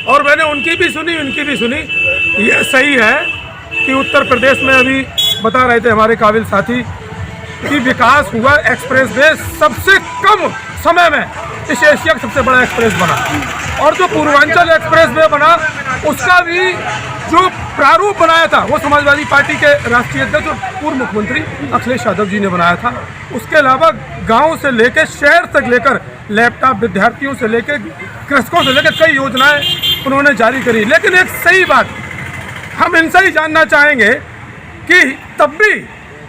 और मैंने उनकी भी सुनी। ये सही है कि उत्तर प्रदेश में अभी बता रहे थे हमारे काबिल साथी कि विकास हुआ, एक्सप्रेस वे सबसे कम समय में इस एशिया का सबसे बड़ा एक्सप्रेस बना और जो पूर्वांचल एक्सप्रेस वे बना उसका भी जो प्रारूप बनाया था वो समाजवादी पार्टी के राष्ट्रीय अध्यक्ष और पूर्व मुख्यमंत्री अखिलेश यादव जी ने बनाया था। उसके अलावा गांव से लेकर शहर तक लेकर लैपटॉप विद्यार्थियों से लेकर कृषकों से लेकर कई योजनाएं उन्होंने जारी करी। लेकिन एक सही बात हम इनसे ही जानना चाहेंगे कि तब भी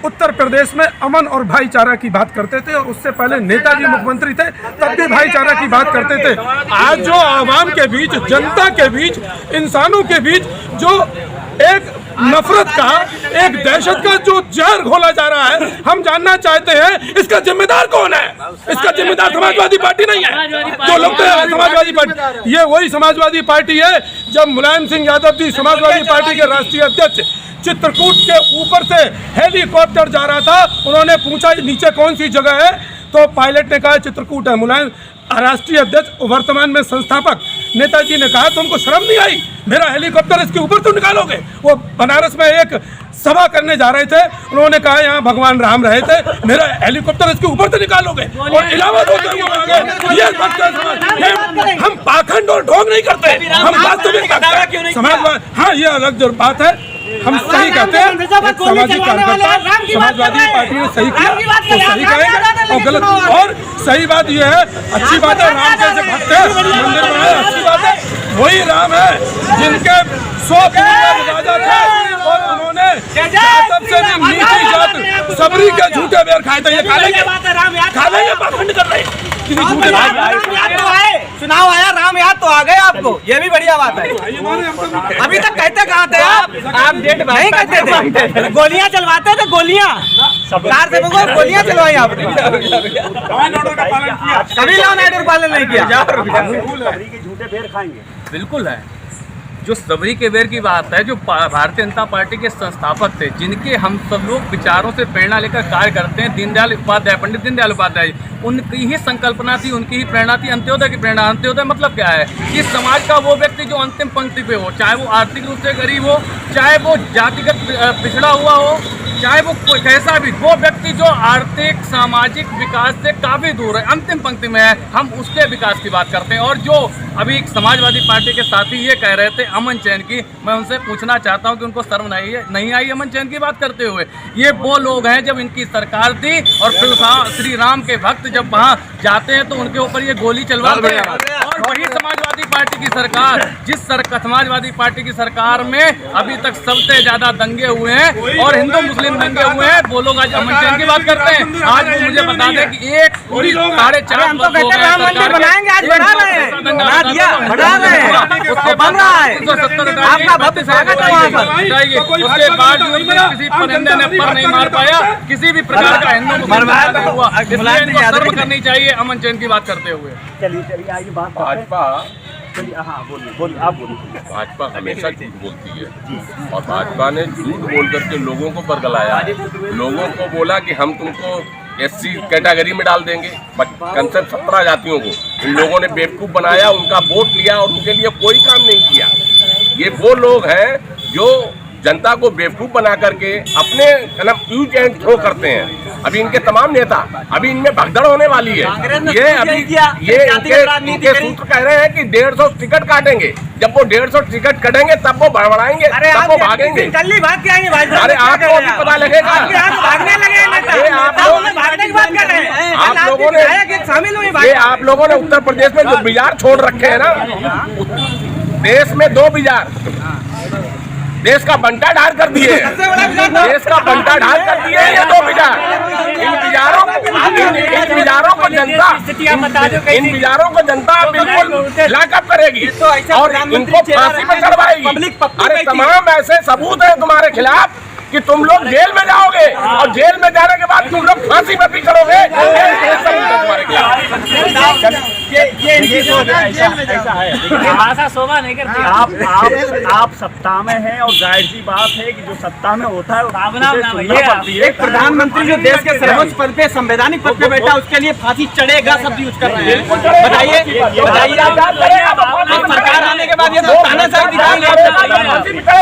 उत्तर प्रदेश में अमन और भाईचारा की बात करते थे और उससे पहले नेताजी मुख्यमंत्री थे तब भी भाईचारा की बात करते थे। आज जो आवाम के बीच, जनता के बीच, इंसानों के बीच जो एक नफरत का, एक दहशत का जो जहर घोला जा रहा है, हम जानना चाहते हैं इसका जिम्मेदार कौन है? इसका जिम्मेदार समाजवादी पार्टी नहीं है। जो लोग समाजवादी पार्टी, ये वही समाजवादी पार्टी है जब मुलायम सिंह यादव जी समाजवादी पार्टी के राष्ट्रीय अध्यक्ष चित्रकूट के ऊपर से हेलीकॉप्टर जा रहा था, उन्होंने पूछा नीचे कौन सी जगह है, तो पायलट ने कहा चित्रकूट है। मुलायम राष्ट्रीय अध्यक्ष, वर्तमान में संस्थापक नेताजी ने कहा तुमको शर्म नहीं आई, मेरा हेलीकॉप्टर इसके ऊपर तो निकालोगे? वो बनारस में एक सभा करने जा रहे थे, उन्होंने कहा यहाँ भगवान राम रहे थे, मेरा हेलीकॉप्टर इसके ऊपर तो निकालोगे? और इलाहाबाद होते हुए आगे ये हम पाखंड और ढोंग नहीं करते, हम वास्तविक समाजवाद। हाँ, ये अलग जो बात है, हम सही कहते हैं, सामाजिक कार्यकर्ता समाजवादी पार्टी ने सही किया तो सही कहेंगे और गलत। और सही बात यह है, अच्छी बात है, राम जैसे भक्त है, मंदिर बनाए, अच्छी बात है, वही राम है जिनके 100 राजा थे और उन्होंने जातक से भी नीची जात सबरी के झूठे बेर खाए थे। ये खा लेंगे पाखंड कर रहे हैं। चुनाव आया, राम याद तो आ गए आपको, ये भी बढ़िया बात है। अभी तक कहते कहाँ थे आप डेट नहीं कहते थे, गोलियां चलवाते थे, गोलियां कार से गोलियां चलवाई आपने, कभी लॉ एंड ऑर्डर पालन नहीं किया। झूठे बेर खाएंगे, बिल्कुल है। जो सबरी के बेर की बात है, जो भारतीय जनता पार्टी के संस्थापक थे, जिनके हम सब लोग विचारों से प्रेरणा लेकर कार्य करते हैं, दीनदयाल उपाध्याय, पंडित दीनदयाल उपाध्याय, उनकी ही संकल्पना थी, उनकी ही प्रेरणा थी अंत्योदय की प्रेरणा। अंत्योदय मतलब क्या है कि समाज का वो व्यक्ति जो अंतिम पंक्ति पे हो, चाहे वो आर्थिक रूप से गरीब हो, चाहे वो जातिगत पिछड़ा हुआ हो, चाहे वो कोई कैसा भी, वो व्यक्ति जो आर्थिक सामाजिक विकास से काफ़ी दूर है, अंतिम पंक्ति में है, हम उसके विकास की बात करते हैं। और जो अभी समाजवादी पार्टी के साथी ये कह रहे थे अमन चैन की, मैं उनसे पूछना चाहता हूं कि उनको शर्म नहीं आई अमन चैन की बात करते हुए? ये वो लोग हैं जब इनकी सरकार थी और श्री राम के भक्त जब वहाँ जाते हैं तो उनके ऊपर ये गोली चलवाते हैं। और वही समाजवादी पार्टी की सरकार, जिस समाजवादी पार्टी की सरकार में अभी तक सबसे ज्यादा दंगे हुए हैं और हिंदू मुस्लिम दंगे हुए हैं, वो लोग आज अमन चैन की बात करते हैं। आज वो मुझे बता दें कि एक पूरी 4.5 बनाएंगे, आज बढ़ा रहे हैं, बढ़ा रहे हैं, बन रहा है, आपका भक्त स्वागत है वहाँ पर। उसके बाद किसी परिंदे ने पर नहीं मार पाया, किसी भी प्रकार का हिंदू मुसलमान हुआ, इसलिए इनको शर्म करनी चाहिए अमन चैन की बात करते हुए। चलिए आगे बात भाजपा, हाँ बोलिए आप बोलिए। भाजपा हमेशा झूठ बोलती है और भाजपा ने झूठ बोल करके लोगों को बरगलाया, लोगों को बोला कि हम तुमको SC कैटेगरी में डाल देंगे, कंसेप्ट 17 जातियों को इन लोगों ने बेवकूफ़ बनाया, उनका वोट लिया और उनके लिए कोई काम नहीं किया। ये वो लोग हैं जो जनता को बेवकूफ़ बना करके अपने यूज एंड थ्रो करते हैं। अभी इनके तमाम नेता, अभी इनमें भगदड़ होने वाली है। ये अभी इनके सूत्र कह रहे हैं कि 150 टिकट काटेंगे, जब वो 150 टिकट कटेंगे तब वो बड़बड़ाएंगे, तब वो भागेंगे। कल बात क्या है? अरे आपको अभी पता लगेगा, भागने लगे आप लोगों ने उत्तर प्रदेश में जो बाजार छोड़ रखे हैं ना, देश में 2 बाजार देश का बंटा ढाल कर दिए, देश का बंटा ढाल कर दिए ये 2 बाजार। इन बाजारों को जनता बिल्कुल लॉकअप करेगी और इनको फांसी पर चढ़वाएगी। अरे तमाम ऐसे सबूत हैं तुम्हारे खिलाफ कि तुम लोग जेल में जाओगे और जेल में जाने के बाद तुम लोग फांसी पर भी करोगे। ये इनकी सोच है, ऐसा है। भाषा शोभा नहीं करती। आप सत्ता में हैं और जाहिर सी बात है कि जो सत्ता में होता है एक प्रधानमंत्री जो देश के सर्वोच्च पद पे, संवैधानिक पद पे बैठा, उसके लिए फांसी चढ़ेगा शब्द यूज कर रहे हैं। बताइए सरकार आने के बाद ये तो तानाशाही दिखाएंगे।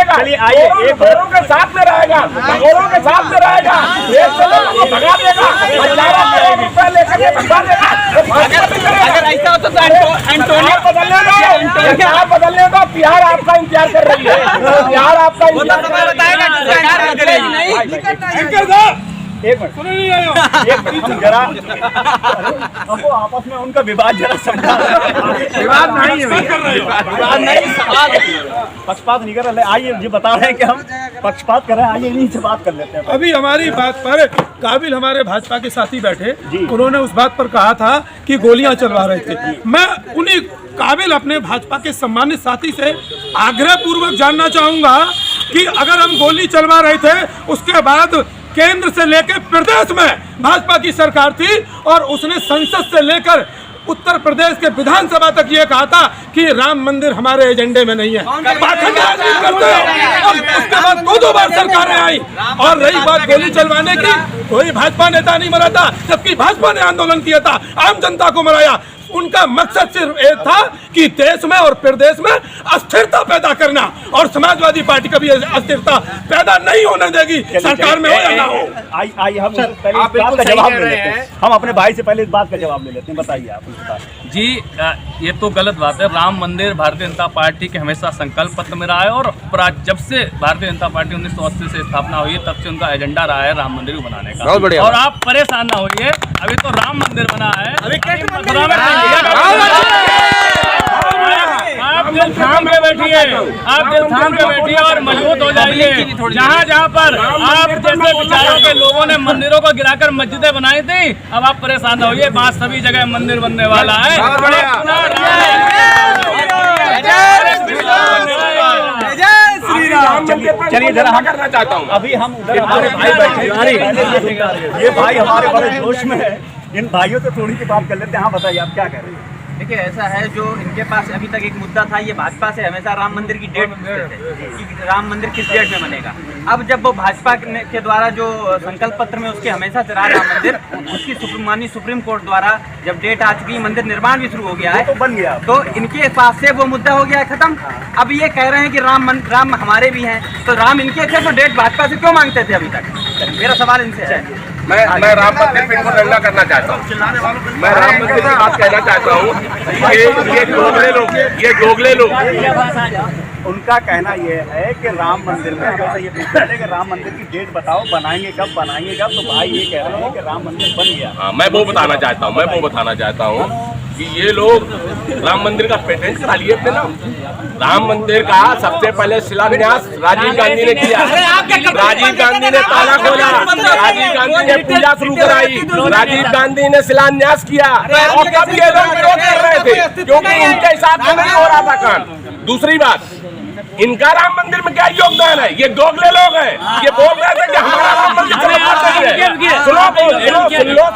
चलिए आइए, एक गोरों के साथ में रहेगा, गोरों के साथ में रहेगा, भगा देगा, अगर ऐसा हो तो एंटोनियो बदलने दो, बिहार आपका इंतजार कर रही है, बिहार आपका इंतजार बताएगा कि सरकार बदलेगी नहीं। एक मिनट हम जरा हमको आपस में उनका विवाद जरा समझा। विवाद नहीं है, विवाद नहीं, सवाल पक्षपात नहीं कर रहे। आइए जी बता रहे हैं कि हम पक्षपात कर रहे हैं, आइए इन्हीं से बात कर लेते हैं। अभी हमारी बात पर काबिल हमारे भाजपा के साथी बैठे, उन्होंने उस बात पर कहा था कि गोलियां चलवा रहे थे। मैं उन्हीं काबिल अपने भाजपा के सम्मानित साथी से आग्रह पूर्वक जानना चाहूंगा कि अगर हम गोली चलवा रहे थे, उसके बाद केंद्र से लेकर प्रदेश में भाजपा की सरकार थी और उसने संसद से लेकर उत्तर प्रदेश के विधानसभा तक ये कहा था कि राम मंदिर हमारे एजेंडे में नहीं है। करते हो और उसके बाद दो बार सरकारें आई। और रही बात गोली चलवाने की, कोई भाजपा नेता नहीं मरा था, जबकि भाजपा ने आंदोलन किया था, आम जनता को मराया। उनका मकसद सिर्फ ये था कि देश में और प्रदेश में अस्थिरता पैदा करना, और समाजवादी पार्टी कभी अस्थिरता पैदा नहीं होने देगी, सरकार में हो या ना हो। आइए हम पहले इस बात का जवाब ले लेते हैं। हम अपने भाई से पहले इस बात का जवाब ले लेते हैं। बताइए आप। जी ये तो गलत बात है। राम मंदिर भारतीय जनता पार्टी के हमेशा संकल्प पत्र में रहा है, और जब से भारतीय जनता पार्टी 1980 से स्थापना हुई है, तब से उनका एजेंडा रहा है राम मंदिर को बनाने का। और आप परेशान ना होइए, अभी तो राम मंदिर बना है, आप दिल थाम के बैठिए, आप दिल थाम के बैठिए और मजबूत हो जाइए। जहाँ जहाँ पर आप जैसे विचारों के लोगों ने मंदिरों को गिराकर मस्जिदें बनाई थी, अब आप परेशान ना होइए, बात सभी जगह मंदिर बनने वाला है। चलिए जरा हम करना चाहता हूँ। अभी हम उधर हमारे भाई बैठे, ये भाई हमारे बड़े जोश में है, इन भाइयों से थोड़ी सी बात कर लेते हैं। हाँ बताइए आप क्या कह रहे हैं। देखिए ऐसा है, जो इनके पास अभी तक एक मुद्दा था, ये भाजपा से हमेशा राम मंदिर की डेट पूछते थे कि राम मंदिर किस डेट में बनेगा। अब जब वो भाजपा के द्वारा जो संकल्प पत्र में उसके हमेशा से रहा राम मंदिर, उसकी माननीय सुप्रीम कोर्ट द्वारा जब डेट आ चुकी, मंदिर निर्माण भी शुरू हो गया है, तो बन गया, तो इनके पास से वो मुद्दा हो गया है खत्म। अब ये कह रहे हैं कि राम हमारे भी हैं, तो राम इनके थे, तो डेट भाजपा से क्यों मांगते थे अभी तक? मेरा सवाल इनसे है। मैं राम मंदिर पे इनको दंगा करना चाहता हूँ। मैं राम मंदिर की बात कहना चाहता हूँ कि ये दोगले लोग उनका कहना ये है कि राम मंदिर में हमेशा ये पूछ रहे थे कि राम मंदिर की डेट बताओ, बनाएंगे कब। तो भाई ये कह रहे हैं कि राम मंदिर बन गया। हाँ, मैं वो बताना चाहता हूँ कि ये लोग राम मंदिर का पेटेंट करा लिए अपने नाम। राम मंदिर का सबसे पहले शिलान्यास राजीव गांधी ने किया। राजीव गांधी ने ताला खोला, राजीव गांधी ने पूजा शुरू कराई, राजीव गांधी ने शिलान्यास किया, और तब ये लोग विरोध कर रहे थे क्योंकि इनके हिसाब से नहीं हो रहा था काम। दूसरी बात, इनका राम मंदिर में क्या योगदान है? ये दोगले लोग हैं, ये बोल रहे थे कि हमारा राम मंदिर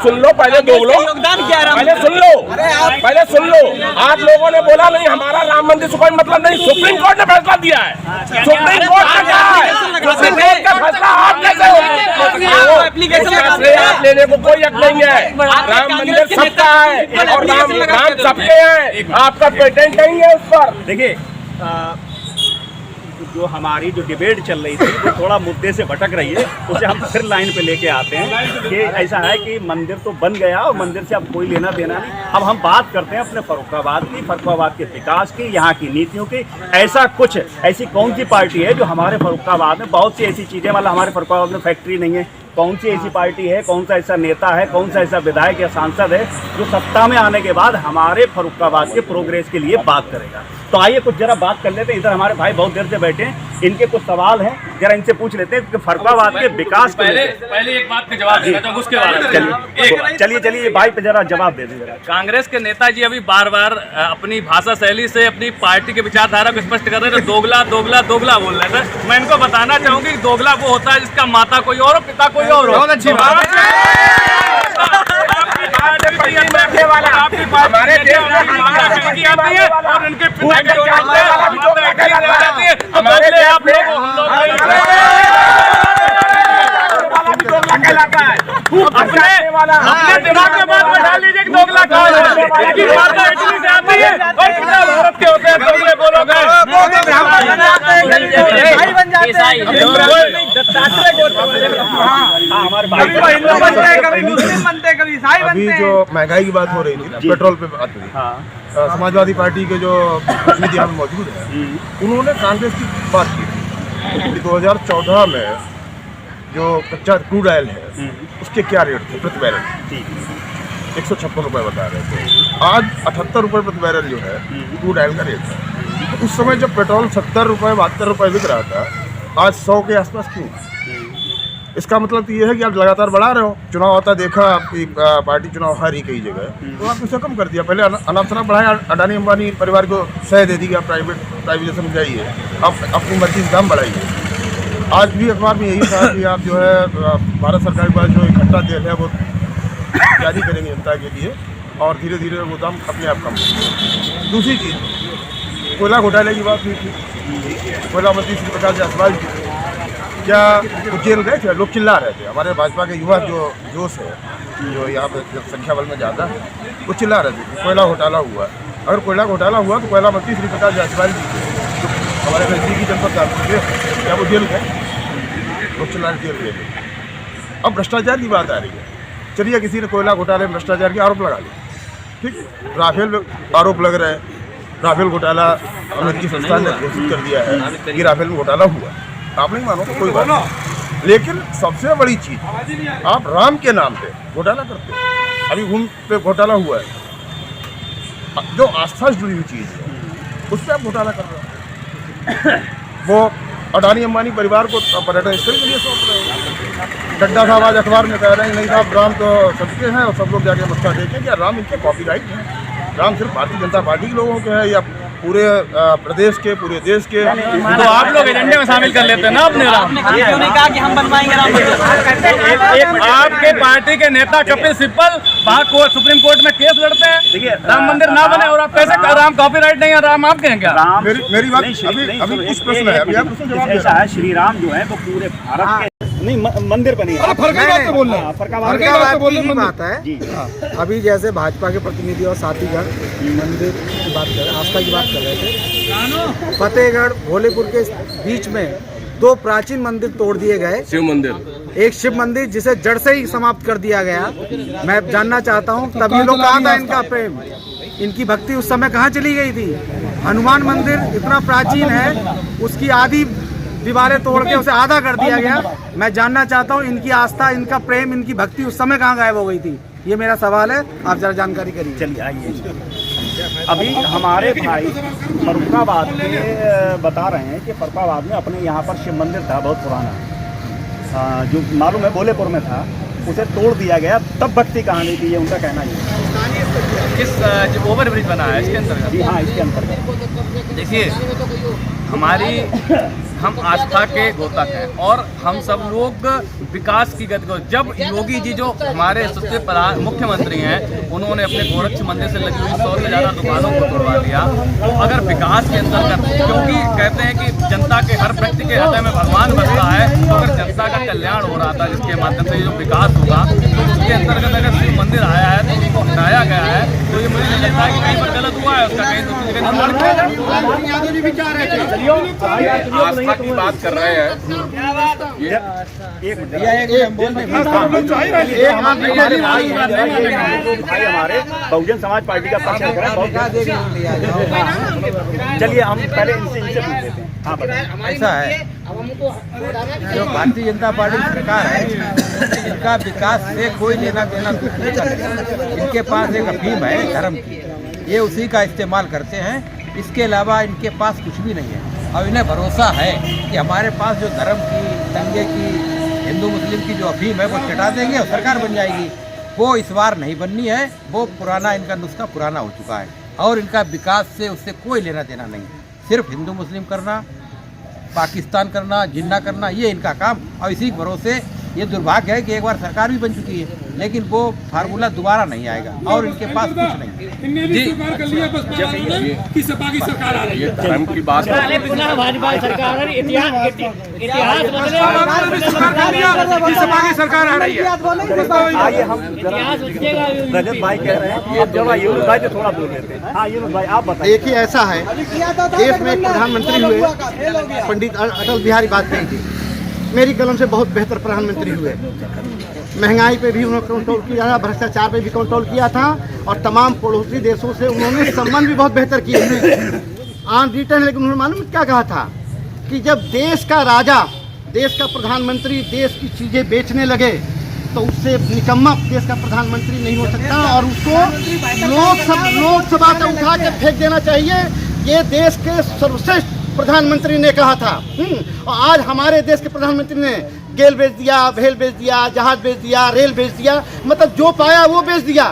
सुन लो पहले दोगलो, पहले सुन लो। आप लोगों ने बोला नहीं हमारा राम मंदिर से कोई मतलब नहीं, सुप्रीम कोर्ट ने फैसला दिया है। सुप्रीम कोर्ट ने कहा है, सुप्रीम कोर्ट का फैसला आप कैसे हो? लेने को कोई हक नहीं है। राम मंदिर सबका है और राम सबके हैं, आपका पेटेंट नहीं है उस पर। देखिए जो हमारी जो डिबेट चल रही थी वो थोड़ा मुद्दे से भटक रही है, उसे हम फिर लाइन पे लेके आते हैं कि ऐसा है कि मंदिर तो बन गया और मंदिर से अब कोई लेना देना नहीं। अब हम बात करते हैं अपने फर्रुखाबाद के विकास की, यहाँ की नीतियों की। ऐसी कौन सी पार्टी है जो हमारे फर्रुखाबाद में बहुत सी ऐसी चीज़ें, मतलब हमारे फर्रुखाबाद में फैक्ट्री नहीं है, कौन सी ऐसी पार्टी है, कौन सा ऐसा नेता है, कौन सा ऐसा विधायक या सांसद है जो सत्ता में आने के बाद हमारे फर्रुखाबाद के प्रोग्रेस के लिए बात करेगा। तो आइए कुछ जरा बात कर लेते हैं। इधर हमारे भाई बहुत देर से बैठे हैं, इनके कुछ सवाल हैं, जरा इनसे पूछ लेते हैं कि फरुखाबाद के विकास को पहले एक बात का जवाब देना चाहूँ उसके बारे में। चलिए भाई पे जरा जवाब दे दीजिए। कांग्रेस के नेताजी अभी बार बार अपनी भाषा शैली से अपनी पार्टी के विचारधारा को स्पष्ट कर रहे थे, दोगला दोगला दोगला बोल रहे थे। मैं इनको बताना चाहूंगी कि दोगला वो होता है जिसका माता कोई और हो, पिता कोई और हो। बहुत अच्छी बात हमारे देश में और इनके पिता के हमारे आप लोग अपने दिमाग में बात बैठा लीजिए कि दोगला कौन है। इनकी माता इटली से आती है और पिता भारत के होते हैं, दोगले बोलोगे अभी जो महंगाई की बात हो रही थी, पेट्रोल पे बात हुई, समाजवादी पार्टी के जो प्रतिनिधि यहाँ मौजूद हैं, उन्होंने कांग्रेस की बात की कि 2014 में जो कच्चा क्रूड ऑयल है उसके क्या रेट थे प्रति बैरल, 156 रुपये बता रहे थे। आज 78 रुपये प्रति बैरल जो है क्रूड ऑयल का रेट है। तो उस समय जब पेट्रोल 70 रुपये 72 रुपये बिक रहा था, आज 100 के आसपास क्यों? इसका मतलब तो ये है कि आप लगातार बढ़ा रहे हो। चुनाव आता देखा, आपकी पार्टी चुनाव हारी कई जगह, तो आपने उसे कम कर दिया। पहले अनाप शनाप बढ़ाया, अडानी अंबानी परिवार को सह दे दी कि आप प्राइवेटाइजेशन में जाइए, आप अपनी मर्जी से दाम बढ़ाइए। आज भी अखबार में यही था कि आप जो है भारत सरकार के पास जो इकट्ठा तेल है वो जारी करेंगे जनता के लिए, और धीरे धीरे वो दाम अपने आप कम होंगे। दूसरी चीज़, कोयला घोटाले की बात हुई थी, कोयला मंत्री श्री प्रकाश जायसवाल जी क्या जेल गए थे? लोग चिल्ला रहे थे। हमारे भाजपा के युवा जो जोश है, जो यहाँ पर संख्या बल में ज़्यादा है, वो चिल्ला रहे थे कि कोयला घोटाला हुआ। अगर कोयला घोटाला हुआ तो कोयला मंत्री श्री प्रकाश जायसवाल जी जो हमारे नज़दीकी जनपद कानपुर के, क्या वो जेल गए? लोग चिल्ला रहे जेल गए। अब भ्रष्टाचार की बात आ रही है। चलिए किसी ने कोयला घोटाले में भ्रष्टाचार के आरोप लगा लिया, ठीक है, राफेल में आरोप लग रहे हैं। राफेल घोटाला अमेरिकी संस्था ने घोषित कर दिया है कि राफेल में घोटाला हुआ। आप नहीं मानो तो कोई बात नहीं, लेकिन सबसे बड़ी चीज़, आप राम के नाम पे घोटाला करते हैं। अभी घूम पे घोटाला हुआ है, जो आस्था से जुड़ी हुई चीज़ है उस पर आप घोटाला कर रहे हैं। वो अडानी अंबानी परिवार को पर्यटन स्थल के लिए सौंप रहे हो। डड्डा साहब आज अखबार में कह रहे हैं नहीं साहब, राम तो सबके हैं और सब लोग जाके मत्था टेकें। क्या राम इनके कॉपीराइट है? राम सिर्फ भारतीय जनता पार्टी के लोगों के हैं या पूरे प्रदेश के, पूरे देश के? तो आप लोग एजेंडे में शामिल कर लेते हैं ना अपने राम। ये क्यों नहीं कहा कि हम बनवाएंगे राम मंदिर? आपके पार्टी के नेता कपिल सिब्बल वहाँ सुप्रीम कोर्ट में केस लड़ते हैं, देखिए राम मंदिर ना बने, और आप कैसे राम कॉपीराइट नहीं है, राम आपके हैं क्या? मेरी बात अभी कुछ प्रश्न है, अभी आप उसमें जवाब दे ऐसा है, श्री राम जो है वो पूरे भारत के नहीं मंदिर बनी है। फरुखाबाद की बात है। अभी जैसे भाजपा के प्रतिनिधि और साथीगण मंदिर की बात कर रहे, आस्था की बात कर रहे थे, फतेहगढ़ भोलेपुर के बीच में 2 प्राचीन मंदिर तोड़ दिए गए। शिव मंदिर, एक शिव मंदिर जिसे जड़ से ही समाप्त कर दिया गया। मैं जानना चाहता हूँ तभी लोग कहाँ था इनका प्रेम, इनकी भक्ति उस समय कहाँ चली गई थी? हनुमान मंदिर इतना प्राचीन है, उसकी आधी दीवारें तोड़ के उसे आधा कर दिया गया। मैं जानना चाहता हूँ इनकी आस्था, इनका प्रेम, इनकी भक्ति उस समय कहाँ गायब हो गई थी? ये मेरा सवाल है, आप जरा जानकारी करिए। चलिए आइए, अभी हमारे भाई फरुखाबाद के बता रहे हैं कि फरुखाबाद में अपने यहाँ पर शिव मंदिर था बहुत पुराना, जो मालूम है भोलेपुर में था, उसे तोड़ दिया गया, तब भक्ति कहानी थी, ये उनका कहना है। किस जो ओवर ब्रिज बना है इसके अंतर्गत? जी हाँ, इसके अंतर्गत देखिए, हम आस्था के द्योतक हैं और हम सब लोग विकास की गति को, जब योगी जी जो हमारे सबसे मुख्यमंत्री हैं, उन्होंने अपने गोरक्ष मंदिर से लगी हुई 100 से ज़्यादा दुकानों को तोड़वा दिया, तो अगर विकास के अंतर्गत, क्योंकि कहते हैं कि जनता के हर व्यक्ति के हृदय में भगवान बसता है, तो अगर जनता का कल्याण हो रहा था जिसके माध्यम से जो विकास होगा, तो उसके अंतर्गत अगर शिव मंदिर आया है तो उसको हटाया गया है, तो ये मुझे नहीं लगता है कि कहीं पर गलत हुआ है उसका, कहीं दूसरी जगह आस्था की बात कर रहे हैं। भाई हमारे बहुजन समाज पार्टी का पक्ष कर रहे हैं। चलिए हम पहले इनसे पूछ लेते हैं। हाँ, ऐसा है, जो भारतीय जनता पार्टी सरकार है, इनका विकास से कोई लेना देना कुछ नहीं करता। इनके पास एक अफीम है धर्म की, ये उसी का इस्तेमाल करते हैं। इसके अलावा इनके पास कुछ भी नहीं है। और इन्हें भरोसा है कि हमारे पास जो धर्म की, दंगे की, हिंदू मुस्लिम की जो अफीम है वो चटा देंगे और सरकार बन जाएगी। वो इस बार नहीं बननी है। वो पुराना, इनका नुस्खा पुराना हो चुका है और इनका विकास से उससे कोई लेना देना नहीं। सिर्फ हिंदू मुस्लिम करना, पाकिस्तान करना, जिन्ना करना, ये इनका काम। और इसी भरोसे ये दुर्भाग्य है कि एक बार सरकार भी बन चुकी है लेकिन वो फार्मूला दोबारा नहीं आएगा और इनके पास कुछ नहीं है। जी, कि सपा की सरकार आ रही है। धर्म की बात पुनः भाजपा सरकार, इतिहास सपा की सरकार आ रही है। आइए हम रजत भाई कह रहे हैं, अब जब यूनुस भाई तो थोड़ा बोल लेते हैं। हाँ यूनुस भाई आप बताइए। देखिए, ऐसा है, देश में एक प्रधानमंत्री हुए पंडित अटल बिहारी वाजपेयी जी, मेरी कलम से बहुत बेहतर प्रधानमंत्री हुए। महंगाई पे भी उन्होंने कंट्रोल किया था, भ्रष्टाचार पे भी कंट्रोल किया था और तमाम पड़ोसी देशों से उन्होंने संबंध भी बहुत बेहतर किए ऑन रिटर्न। लेकिन उन्होंने मालूम क्या कहा था कि जब देश का राजा, देश का प्रधानमंत्री देश की चीज़ें बेचने लगे तो उससे निकम्मा देश का प्रधानमंत्री नहीं हो सकता और उसको लोकसभा से उठा के फेंक देना चाहिए। ये देश के सर्वश्रेष्ठ प्रधानमंत्री ने कहा था। और आज हमारे देश के प्रधानमंत्री ने गेल बेच दिया, भेल बेच दिया, जहाज बेच दिया, रेल बेच दिया, मतलब जो पाया वो बेच दिया।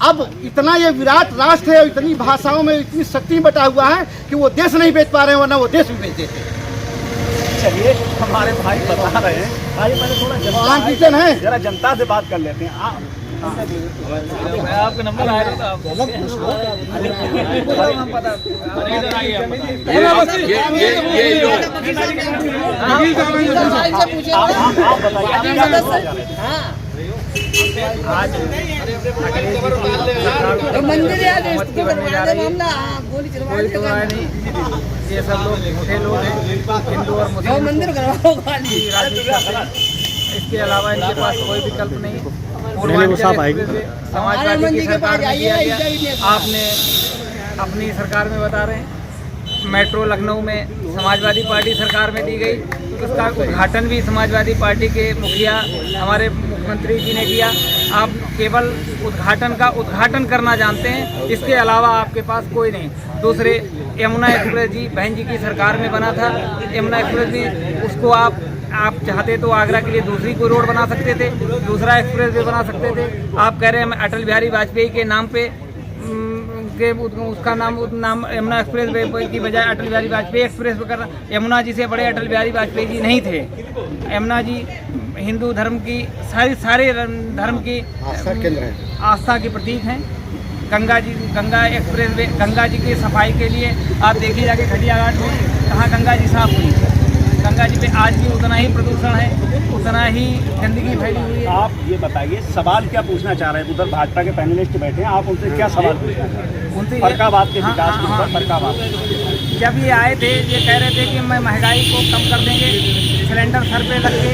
अब इतना ये विराट राष्ट्र है और इतनी भाषाओं में इतनी शक्ति बटा हुआ है कि वो देश नहीं बेच पा रहे हैं, वरना वो देश भी बेच देते। चलिए हमारे भाई बता रहे हैं, भाई मैंने थोड़ा है, जरा जनता से बात कर लेते हैं। आपका नंबर आया था, आज मंदिर ये सब लोग मोटे लोग हैं, हिंदू और मुस्लिम मंदिर इसके अलावा इनके पास कोई विकल्प नहीं। समाजवादी की सरकार में किया गया, आपने अपनी सरकार में बता रहे हैं। मेट्रो लखनऊ में समाजवादी पार्टी सरकार में दी गई, उसका उद्घाटन भी समाजवादी पार्टी के मुखिया हमारे मुख्यमंत्री जी ने किया। आप केवल उद्घाटन करना जानते हैं, इसके अलावा आपके पास कोई नहीं। दूसरे यमुना एक्सप्रेस जी बहन जी की सरकार में बना था। यमुना एक्सप्रेस भी उसको आप चाहते तो आगरा के लिए दूसरी कोई रोड बना सकते थे, दूसरा एक्सप्रेस वे बना सकते थे। आप कह रहे हैं अटल बिहारी वाजपेयी के नाम पे उसका नाम यमुना एक्सप्रेस वे की बजाय अटल बिहारी वाजपेयी एक्सप्रेस वे करना। यमुना जी से बड़े अटल बिहारी वाजपेयी जी नहीं थे। यमुना जी हिंदू धर्म की सारे धर्म की आस्था के प्रतीक हैं। गंगा एक्सप्रेस वे, गंगा जी की सफाई के लिए आप देखिए जाके खटिया घाट में कहाँ गंगा जी साफ हुई। गंगा जी पे आज भी उतना ही प्रदूषण है, उतना ही गंदगी फैली हुई है। आप ये बताइए सवाल क्या पूछना चाह रहे हैं? उधर भाजपा के पैनलिस्ट बैठे हैं, आप उनसे क्या सवाल पूछना चाह रहे हैं? उनसे फरकाबाद के विकास के ऊपर फरकाबाद जब ये आए थे, ये कह रहे थे कि मैं महंगाई को कम कर देंगे, सिलेंडर सर पे रख के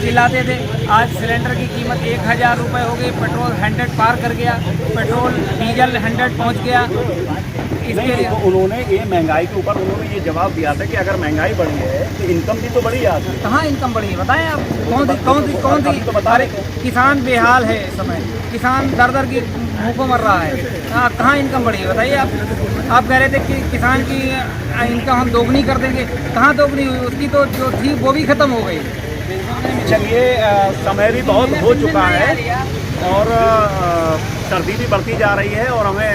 चिल्लाते थे। आज सिलेंडर की कीमत 1000 रुपये हो गई, पेट्रोल 100 पार कर गया, पेट्रोल डीजल 100 पहुँच गया। इसके लिए उन्होंने ये महंगाई के ऊपर उन्होंने ये जवाब दिया था कि अगर महंगाई बढ़ी है तो इनकम भी तो बढ़ी है। कहाँ इनकम बढ़ी है बताएं आप? कौन सी बता रहे? किसान बेहाल है इस समय, किसान दर की भूखों मर रहा है। कहाँ इनकम बढ़ी है बताइए आप कह रहे थे कि किसान की इनकम हम दोगुनी कर देंगे, कहाँ दोगुनी हुई? उसकी तो जो थी वो भी खत्म हो गई। चलिए समय भी बहुत हो चुका है और सर्दी भी बढ़ती जा रही है और हमें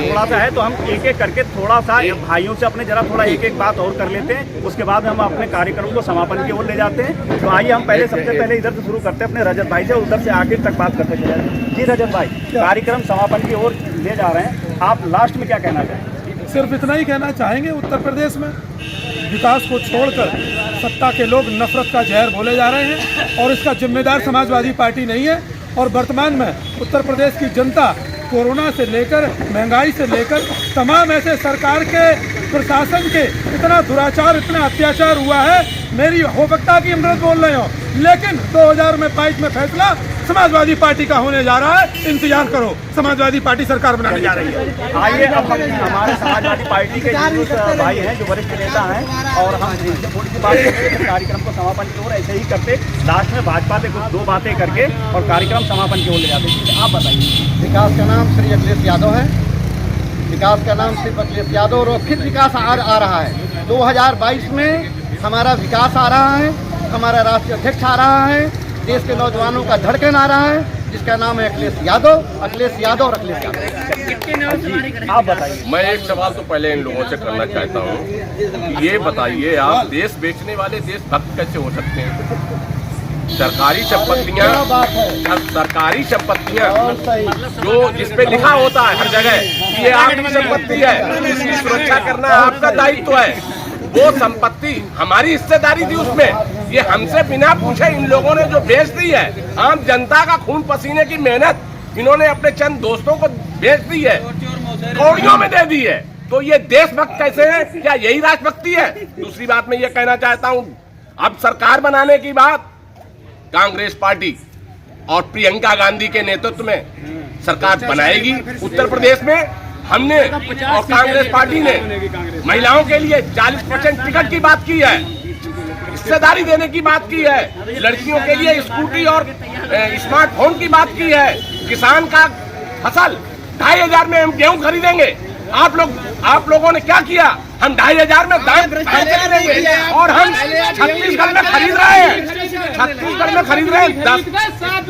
थोड़ा सा है तो हम एक एक करके थोड़ा सा भाइयों से अपने जरा थोड़ा एक एक बात और कर लेते हैं, उसके बाद हम अपने कार्यक्रम को समापन की ओर ले जाते हैं। तो आइए हम सबसे पहले इधर से शुरू करते हैं अपने रजत भाई से, उधर से आखिर तक बात करते चले। जी रजत भाई, कार्यक्रम समापन की ओर ले जा रहे हैं, आप लास्ट में क्या कहना चाहेंगे? सिर्फ इतना ही कहना चाहेंगे, उत्तर प्रदेश में विकास को छोड़कर सत्ता के लोग नफरत का जहर बोले जा रहे हैं और इसका जिम्मेदार समाजवादी पार्टी नहीं है। और वर्तमान में उत्तर प्रदेश की जनता कोरोना से लेकर महंगाई से लेकर तमाम ऐसे सरकार के प्रशासन के इतना दुराचार, इतना अत्याचार हुआ है। मेरी हो सकता कि अमृत बोल रहे हो, लेकिन 2022 में फैसला समाजवादी पार्टी का होने जा रहा है। इंतजार करो, समाजवादी पार्टी सरकार बनाने जा रही है। आइए अब हम हमारे समाजवादी पार्टी के जो भाई हैं, जो वरिष्ठ नेता हैं, और हम इनसे थोड़ी सी बात करते कार्यक्रम को समापन की ओर ऐसे ही करते, लास्ट में भाजपा से कुछ 2 बातें करके और कार्यक्रम समापन की ओर ले जाते। आप बताइए। विकास का नाम श्री अखिलेश यादव है विकास का नाम सिर्फ अखिलेश यादव और फिर विकास आ रहा है। 2022 में हमारा विकास आ रहा है, हमारा राष्ट्रीय अध्यक्ष आ रहा है, देश के नौजवानों का धड़कन आ रहा है, जिसका नाम है अखिलेश यादव और अखिलेश यादव। आप बताइए। मैं एक सवाल तो पहले इन लोगों से करना चाहता हूँ, ये बताइए आप देश बेचने वाले देशभक्त कैसे हो सकते हैं? सरकारी संपत्तियां जो जिसपे लिखा होता है हर जगह कि ये आपकी संपत्ति है, इसकी सुरक्षा करना आपका दायित्व है, वो संपत्ति हमारी हिस्सेदारी थी उसमें, ये हमसे बिना पूछे इन लोगों ने जो बेच दी है, आम जनता का खून पसीने की मेहनत इन्होंने अपने चंद दोस्तों को बेच दी है, कौड़ियों में दे दी है। तो ये देशभक्त कैसे है? क्या यही राष्ट्रभक्ति है? दूसरी बात मैं ये कहना चाहता हूँ, अब सरकार बनाने की बात कांग्रेस पार्टी और प्रियंका गांधी के नेतृत्व में सरकार बनाएगी उत्तर प्रदेश में। हमने और कांग्रेस पार्टी ने महिलाओं के लिए 40% टिकट की बात की है, हिस्सेदारी देने की बात की है, लड़कियों के लिए स्कूटी और स्मार्टफोन की बात की है, किसान का फसल 2500 में हम गेहूं खरीदेंगे। आप लोगों ने क्या किया? हम 2500 में दाम खरीदेंगे और हम छत्तीसगढ़ में खरीद रहे हैं,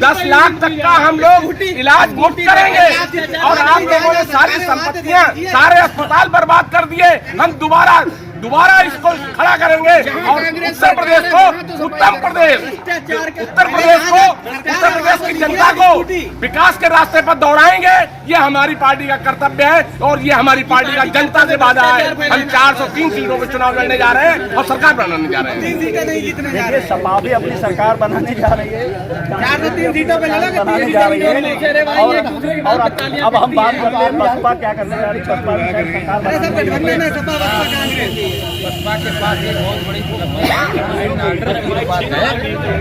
10 लाख तक का हम लोग इलाज मुफ्त करेंगे। और आप लोगों ने सारी संपत्तियां, सारे अस्पताल बर्बाद कर दिए। हम दोबारा इसको खड़ा करेंगे और उत्तर प्रदेश की जनता को विकास के रास्ते पर दौड़ाएंगे। ये हमारी पार्टी का कर्तव्य है और ये हमारी पार्टी का जनता से वादा है। हम 403 सीटों पे चुनाव लड़ने जा रहे हैं और सरकार बनाने जा रहे हैं। देखिए, सपा भी अपनी सरकार बनाने जा रही है, 403 सीटों पे बनाने जा रही है। और अब हम बात करते हैं बसपा क्या करने जा रही है। बसपा के पास एक बहुत बड़ी बात है,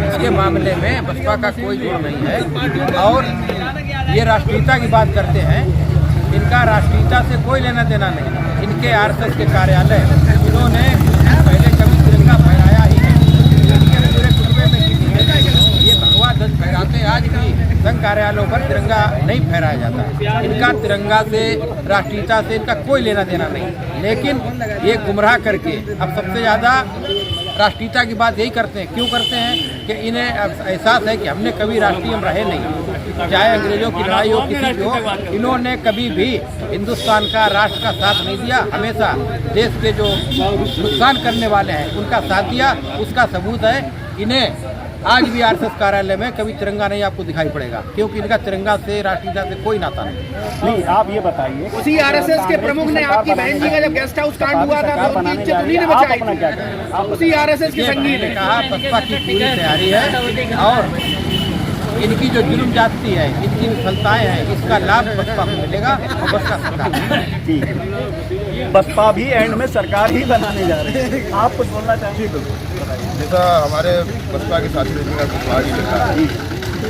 इसके मामले में बसपा का कोई जोड़ नहीं है। और ये राष्ट्रीयता की बात करते हैं, इनका राष्ट्रीयता से कोई लेना देना नहीं। इनके आरएसएस के कार्यालय इन्होंने पहले कभी तिरंगा फहराया ही नहीं, पूरे कुटुंबे में किसी ने ये भगवा ध्वज फहराते। आज भी संघ कार्यालयों पर तिरंगा नहीं फहराया जाता। इनका तिरंगा से, राष्ट्रीयता से इनका कोई लेना देना नहीं। लेकिन ये गुमराह करके अब सबसे ज़्यादा राष्ट्रीयता की बात यही करते हैं। क्यों करते हैं? कि इन्हें एहसास है कि हमने कभी राष्ट्रीय हम रहे नहीं, चाहे अंग्रेजों की लड़ाई हो, किसी की हो, इन्होंने कभी भी हिंदुस्तान का, राष्ट्र का साथ नहीं दिया। हमेशा देश के जो नुकसान करने वाले हैं उनका साथ दिया। उसका सबूत है इन्हें आज भी आरएसएस कार्यालय में कभी तिरंगा नहीं आपको दिखाई पड़ेगा, क्योंकि इनका तिरंगा से, राष्ट्रीयता से कोई नाता नहीं। आप ये बताइए, उसी आरएसएस के प्रमुख ने आपकी बहन जी का जब गेस्ट हाउस कांड हुआ था तो उनकी इज्जत उन्हीं ने बचाई। उसी आरएसएस के संगीत ने कहा बसपा की पूरी तैयारी है और इनकी जो जुल्म जाती है, इनकी विफलताएं हैं, इसका लाभ बसपा को मिलेगा और बसपा सरकार। बसपा भी एंड में सरकार ही बनाने जा रही है। आप कुछ बोलना चाहेंगे? जैसा हमारे बसपा के साथी ने लिखा है,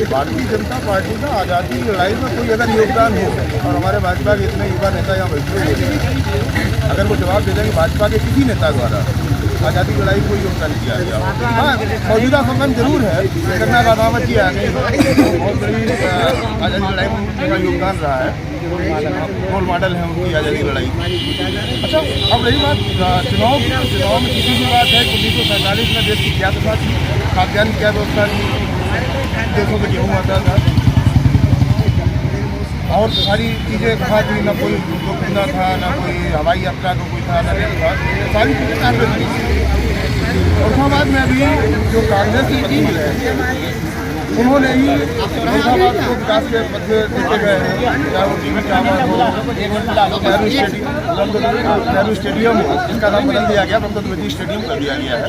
भारतीय जनता पार्टी का आज़ादी की लड़ाई में कोई अगर योगदान हो, और हमारे भाजपा के इतने युवा नेता यहाँ बैठे हुए हैं, अगर वो जवाब दे देंगे भाजपा के किसी नेता द्वारा आज़ादी की लड़ाई में कोई योगदान किया गया। हाँ, मौजूदा संबंध जरूर है, करना राधावत जी आगे बहुत बड़ी आज़ादी लड़ाई में उनका योगदान रहा है, रोल मॉडल है उनकी आज़ादी लड़ाई। अच्छा, अब रही बात चुनाव में किसी भी बात है, 1947 में देश की क्या दशा थी, खाद्यान्न की क्या व्यवस्था थी, देशों से गेहूँ आता था और सारी चीज़ें कहाँ थी, ना कोई धंधा था, ना कोई हवाई यात्रा का कोई था, ना रेल था, सारी चीज़ें कांग्रेस की। औरंगाबाद में अभी जो कांग्रेस की टीम है उन्होंने ही औरंगाबाद को विकास के पथ देते गए हैं, चाहे वो टीवी टावर हो, नेहरू स्टेडियम हो, जिसका नाम बदल दिया गया, ममता द्विवेदी स्टेडियम कर दिया गया है,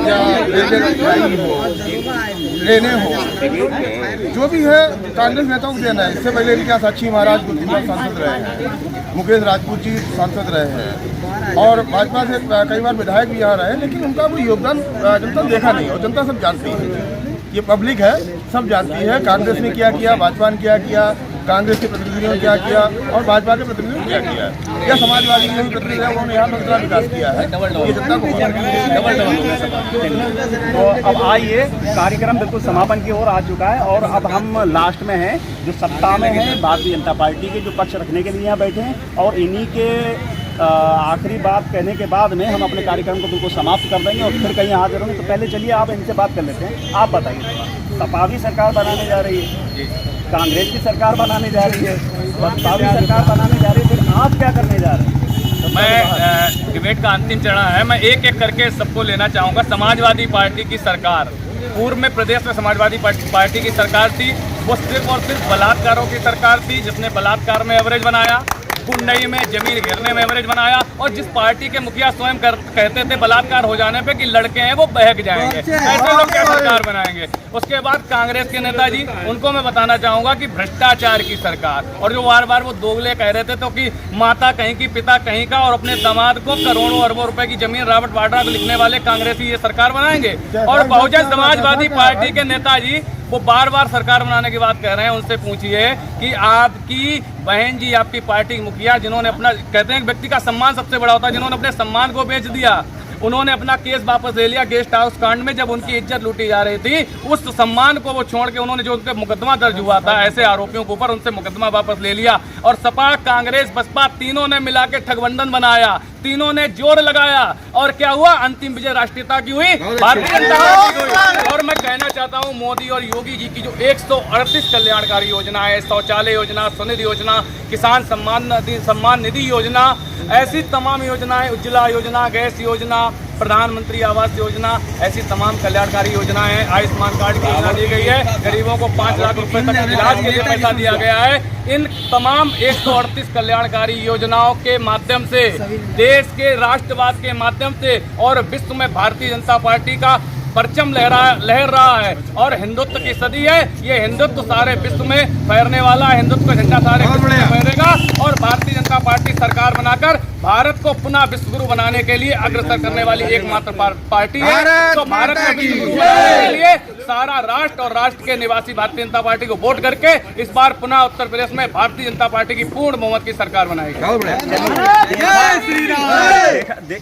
या रेलवे हो, ट्रेनें हो, जो भी है कांग्रेस नेताओं को देना है। इससे पहले इनके यहाँ साक्षी महाराज गुरुद्वारा सांसद रहे हैं, मुकेश राजपूत जी सांसद रहे हैं और भाजपा से कई बार विधायक भी यहाँ रहे, लेकिन उनका कोई योगदान जनता ने देखा नहीं और जनता सब जानती है, ये पब्लिक है, सब जानती है कांग्रेस ने क्या किया, भाजपा ने क्या किया, कांग्रेस के प्रतिनिधियों ने क्या किया और भाजपा के प्रतिनिधियों ने क्या किया है। या समाजवादी के भी प्रतिनिधि है, उन्होंने यहाँ दूसरा विकास किया है, ये जनता को तो अब आइए, कार्यक्रम बिल्कुल समापन की ओर आ चुका है और अब हम लास्ट में हैं, जो सत्ता में हैं भारतीय जनता पार्टी के, जो पक्ष रखने के लिए यहाँ बैठे हैं, और इन्हीं के आखिरी बात कहने के बाद में हम अपने कार्यक्रम को बिल्कुल समाप्त कर देंगे और फिर कहीं हाजिर होंगे। तो पहले चलिए आप इनसे बात कर लेते हैं। आप बताइए, सपा भी सरकार बनाने जा रही है, कांग्रेस की सरकार बनाने जा रही है, बसपा भी सरकार बनाने जा रही है, फिर आप क्या करने जा रहे हैं? मैं डिबेट का अंतिम चरण है, मैं एक एक करके सबको लेना चाहूँगा। समाजवादी पार्टी की सरकार, पूर्व में प्रदेश में समाजवादी पार्टी की सरकार थी, वो सिर्फ और सिर्फ बलात्कारों की सरकार थी, जिसने बलात्कार में एवरेज बनाया, कुंडई में जमीन घेरने में एवरेज बनाया, और जिस पार्टी के मुखिया स्वयं कहते थे बलात्कार हो जाने पे कि लड़के हैं वो बहक जाएंगे, ऐसे लोग क्या सरकार बनाएंगे। उसके बाद कांग्रेस के नेताजी, उनको मैं बताना चाहूंगा कि भ्रष्टाचार की सरकार, और जो बार बार वो दोगले कह रहे थे तो कि माता कहीं की पिता कहीं का, और अपने दामाद को करोड़ों अरबों रुपए की जमीन रॉबर्ट वाड्रा को लिखने वाले कांग्रेसी ये सरकार बनाएंगे। और बहुजन समाजवादी पार्टी के नेताजी वो बार बार सरकार बनाने की बात कह रहे हैं, उनसे पूछिए कि आपकी बहन जी, आपकी पार्टी के मुखिया, जिन्होंने अपना, कहते हैं व्यक्ति का सम्मान सबसे बड़ा होता है, जिन्होंने अपने सम्मान को बेच दिया, उन्होंने अपना केस वापस ले लिया गेस्ट हाउस कांड में, जब उनकी इज्जत लूटी जा रही थी, उस सम्मान को वो छोड़ के उन्होंने, जो उनके मुकदमा दर्ज हुआ था ऐसे आरोपियों के ऊपर, उनसे मुकदमा वापस ले लिया। और सपा, कांग्रेस, बसपा तीनों ने मिला के ठगबंधन बनाया, तीनों ने जोर लगाया, और क्या हुआ? अंतिम विजय राष्ट्रीयता की हुई, भारतीय जनता पार्टी की हुई। और मैं कहना चाहता हूँ, मोदी और योगी जी की जो 138 कल्याणकारी योजना है, शौचालय योजना, स्वनिधि योजना, किसान सम्मान निधि योजना, ऐसी तमाम योजनाएं, उज्ज्वला योजना, गैस योजना, प्रधानमंत्री आवास योजना, ऐसी तमाम कल्याणकारी योजनाएं हैं। आयुष्मान कार्ड की योजना दी गई है, गरीबों को 5 लाख रुपए तक इलाज के लिए पैसा दिया गया है। इन तमाम 138 कल्याणकारी योजनाओं के माध्यम से, देश के राष्ट्रवाद के माध्यम से, और विश्व में भारतीय जनता पार्टी का परचम लहर रहा है, और हिंदुत्व की सदी है। ये हिंदुत्व सारे विश्व में फैलने वाला है, हिंदुत्व का झंडा सारे विश्व में फहरेगा, और भारतीय जनता पार्टी सरकार बनाकर भारत को पुनः विश्वगुरु बनाने के लिए अग्रसर करने वाली एकमात्र पार्टी है। तो भारत में विश्वगुरु बनाने के लिए सारा राष्ट्र और राष्ट्र के निवासी भारतीय जनता पार्टी को वोट करके इस बार पुनः उत्तर प्रदेश में भारतीय जनता पार्टी की पूर्ण बहुमत की सरकार बनाएगी।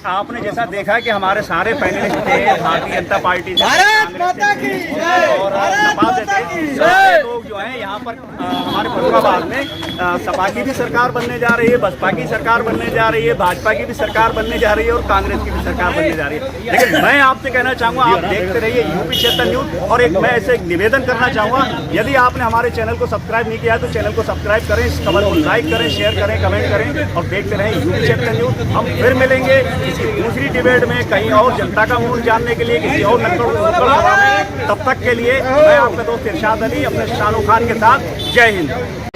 आपने जैसा देखा कि हमारे सारे पैनलिस्ट थे भारतीय जनता पार्टी से, और सपा से थे, लोग जो हैं यहाँ पर हमारे फरुखाबाद में सपा की भी सरकार बनने जा रही है, बसपा की सरकार बनने जा रही है, भाजपा की भी सरकार बनने जा रही है, और कांग्रेस की भी सरकार बनने जा रही है। लेकिन मैं आपसे कहना चाहूँगा, आप देखते रहिए यूपी क्षेत्र न्यूज। और एक मैं ऐसे निवेदन करना चाहूँगा, यदि आपने हमारे चैनल को सब्सक्राइब नहीं किया है तो चैनल को सब्सक्राइब करें, इस खबर को लाइक करें, शेयर करें, कमेंट करें, और देखते रहें यूपी क्षेत्र न्यूज। हम फिर मिलेंगे इसकी दूसरी डिबेट में, कहीं और जनता का मूड जानने के लिए, किसी और नुक्कड़ सभा में। तब तक के लिए मैं आपका दोस्त इरशाद अली अपने शाहरुख खान के साथ, जय हिंद।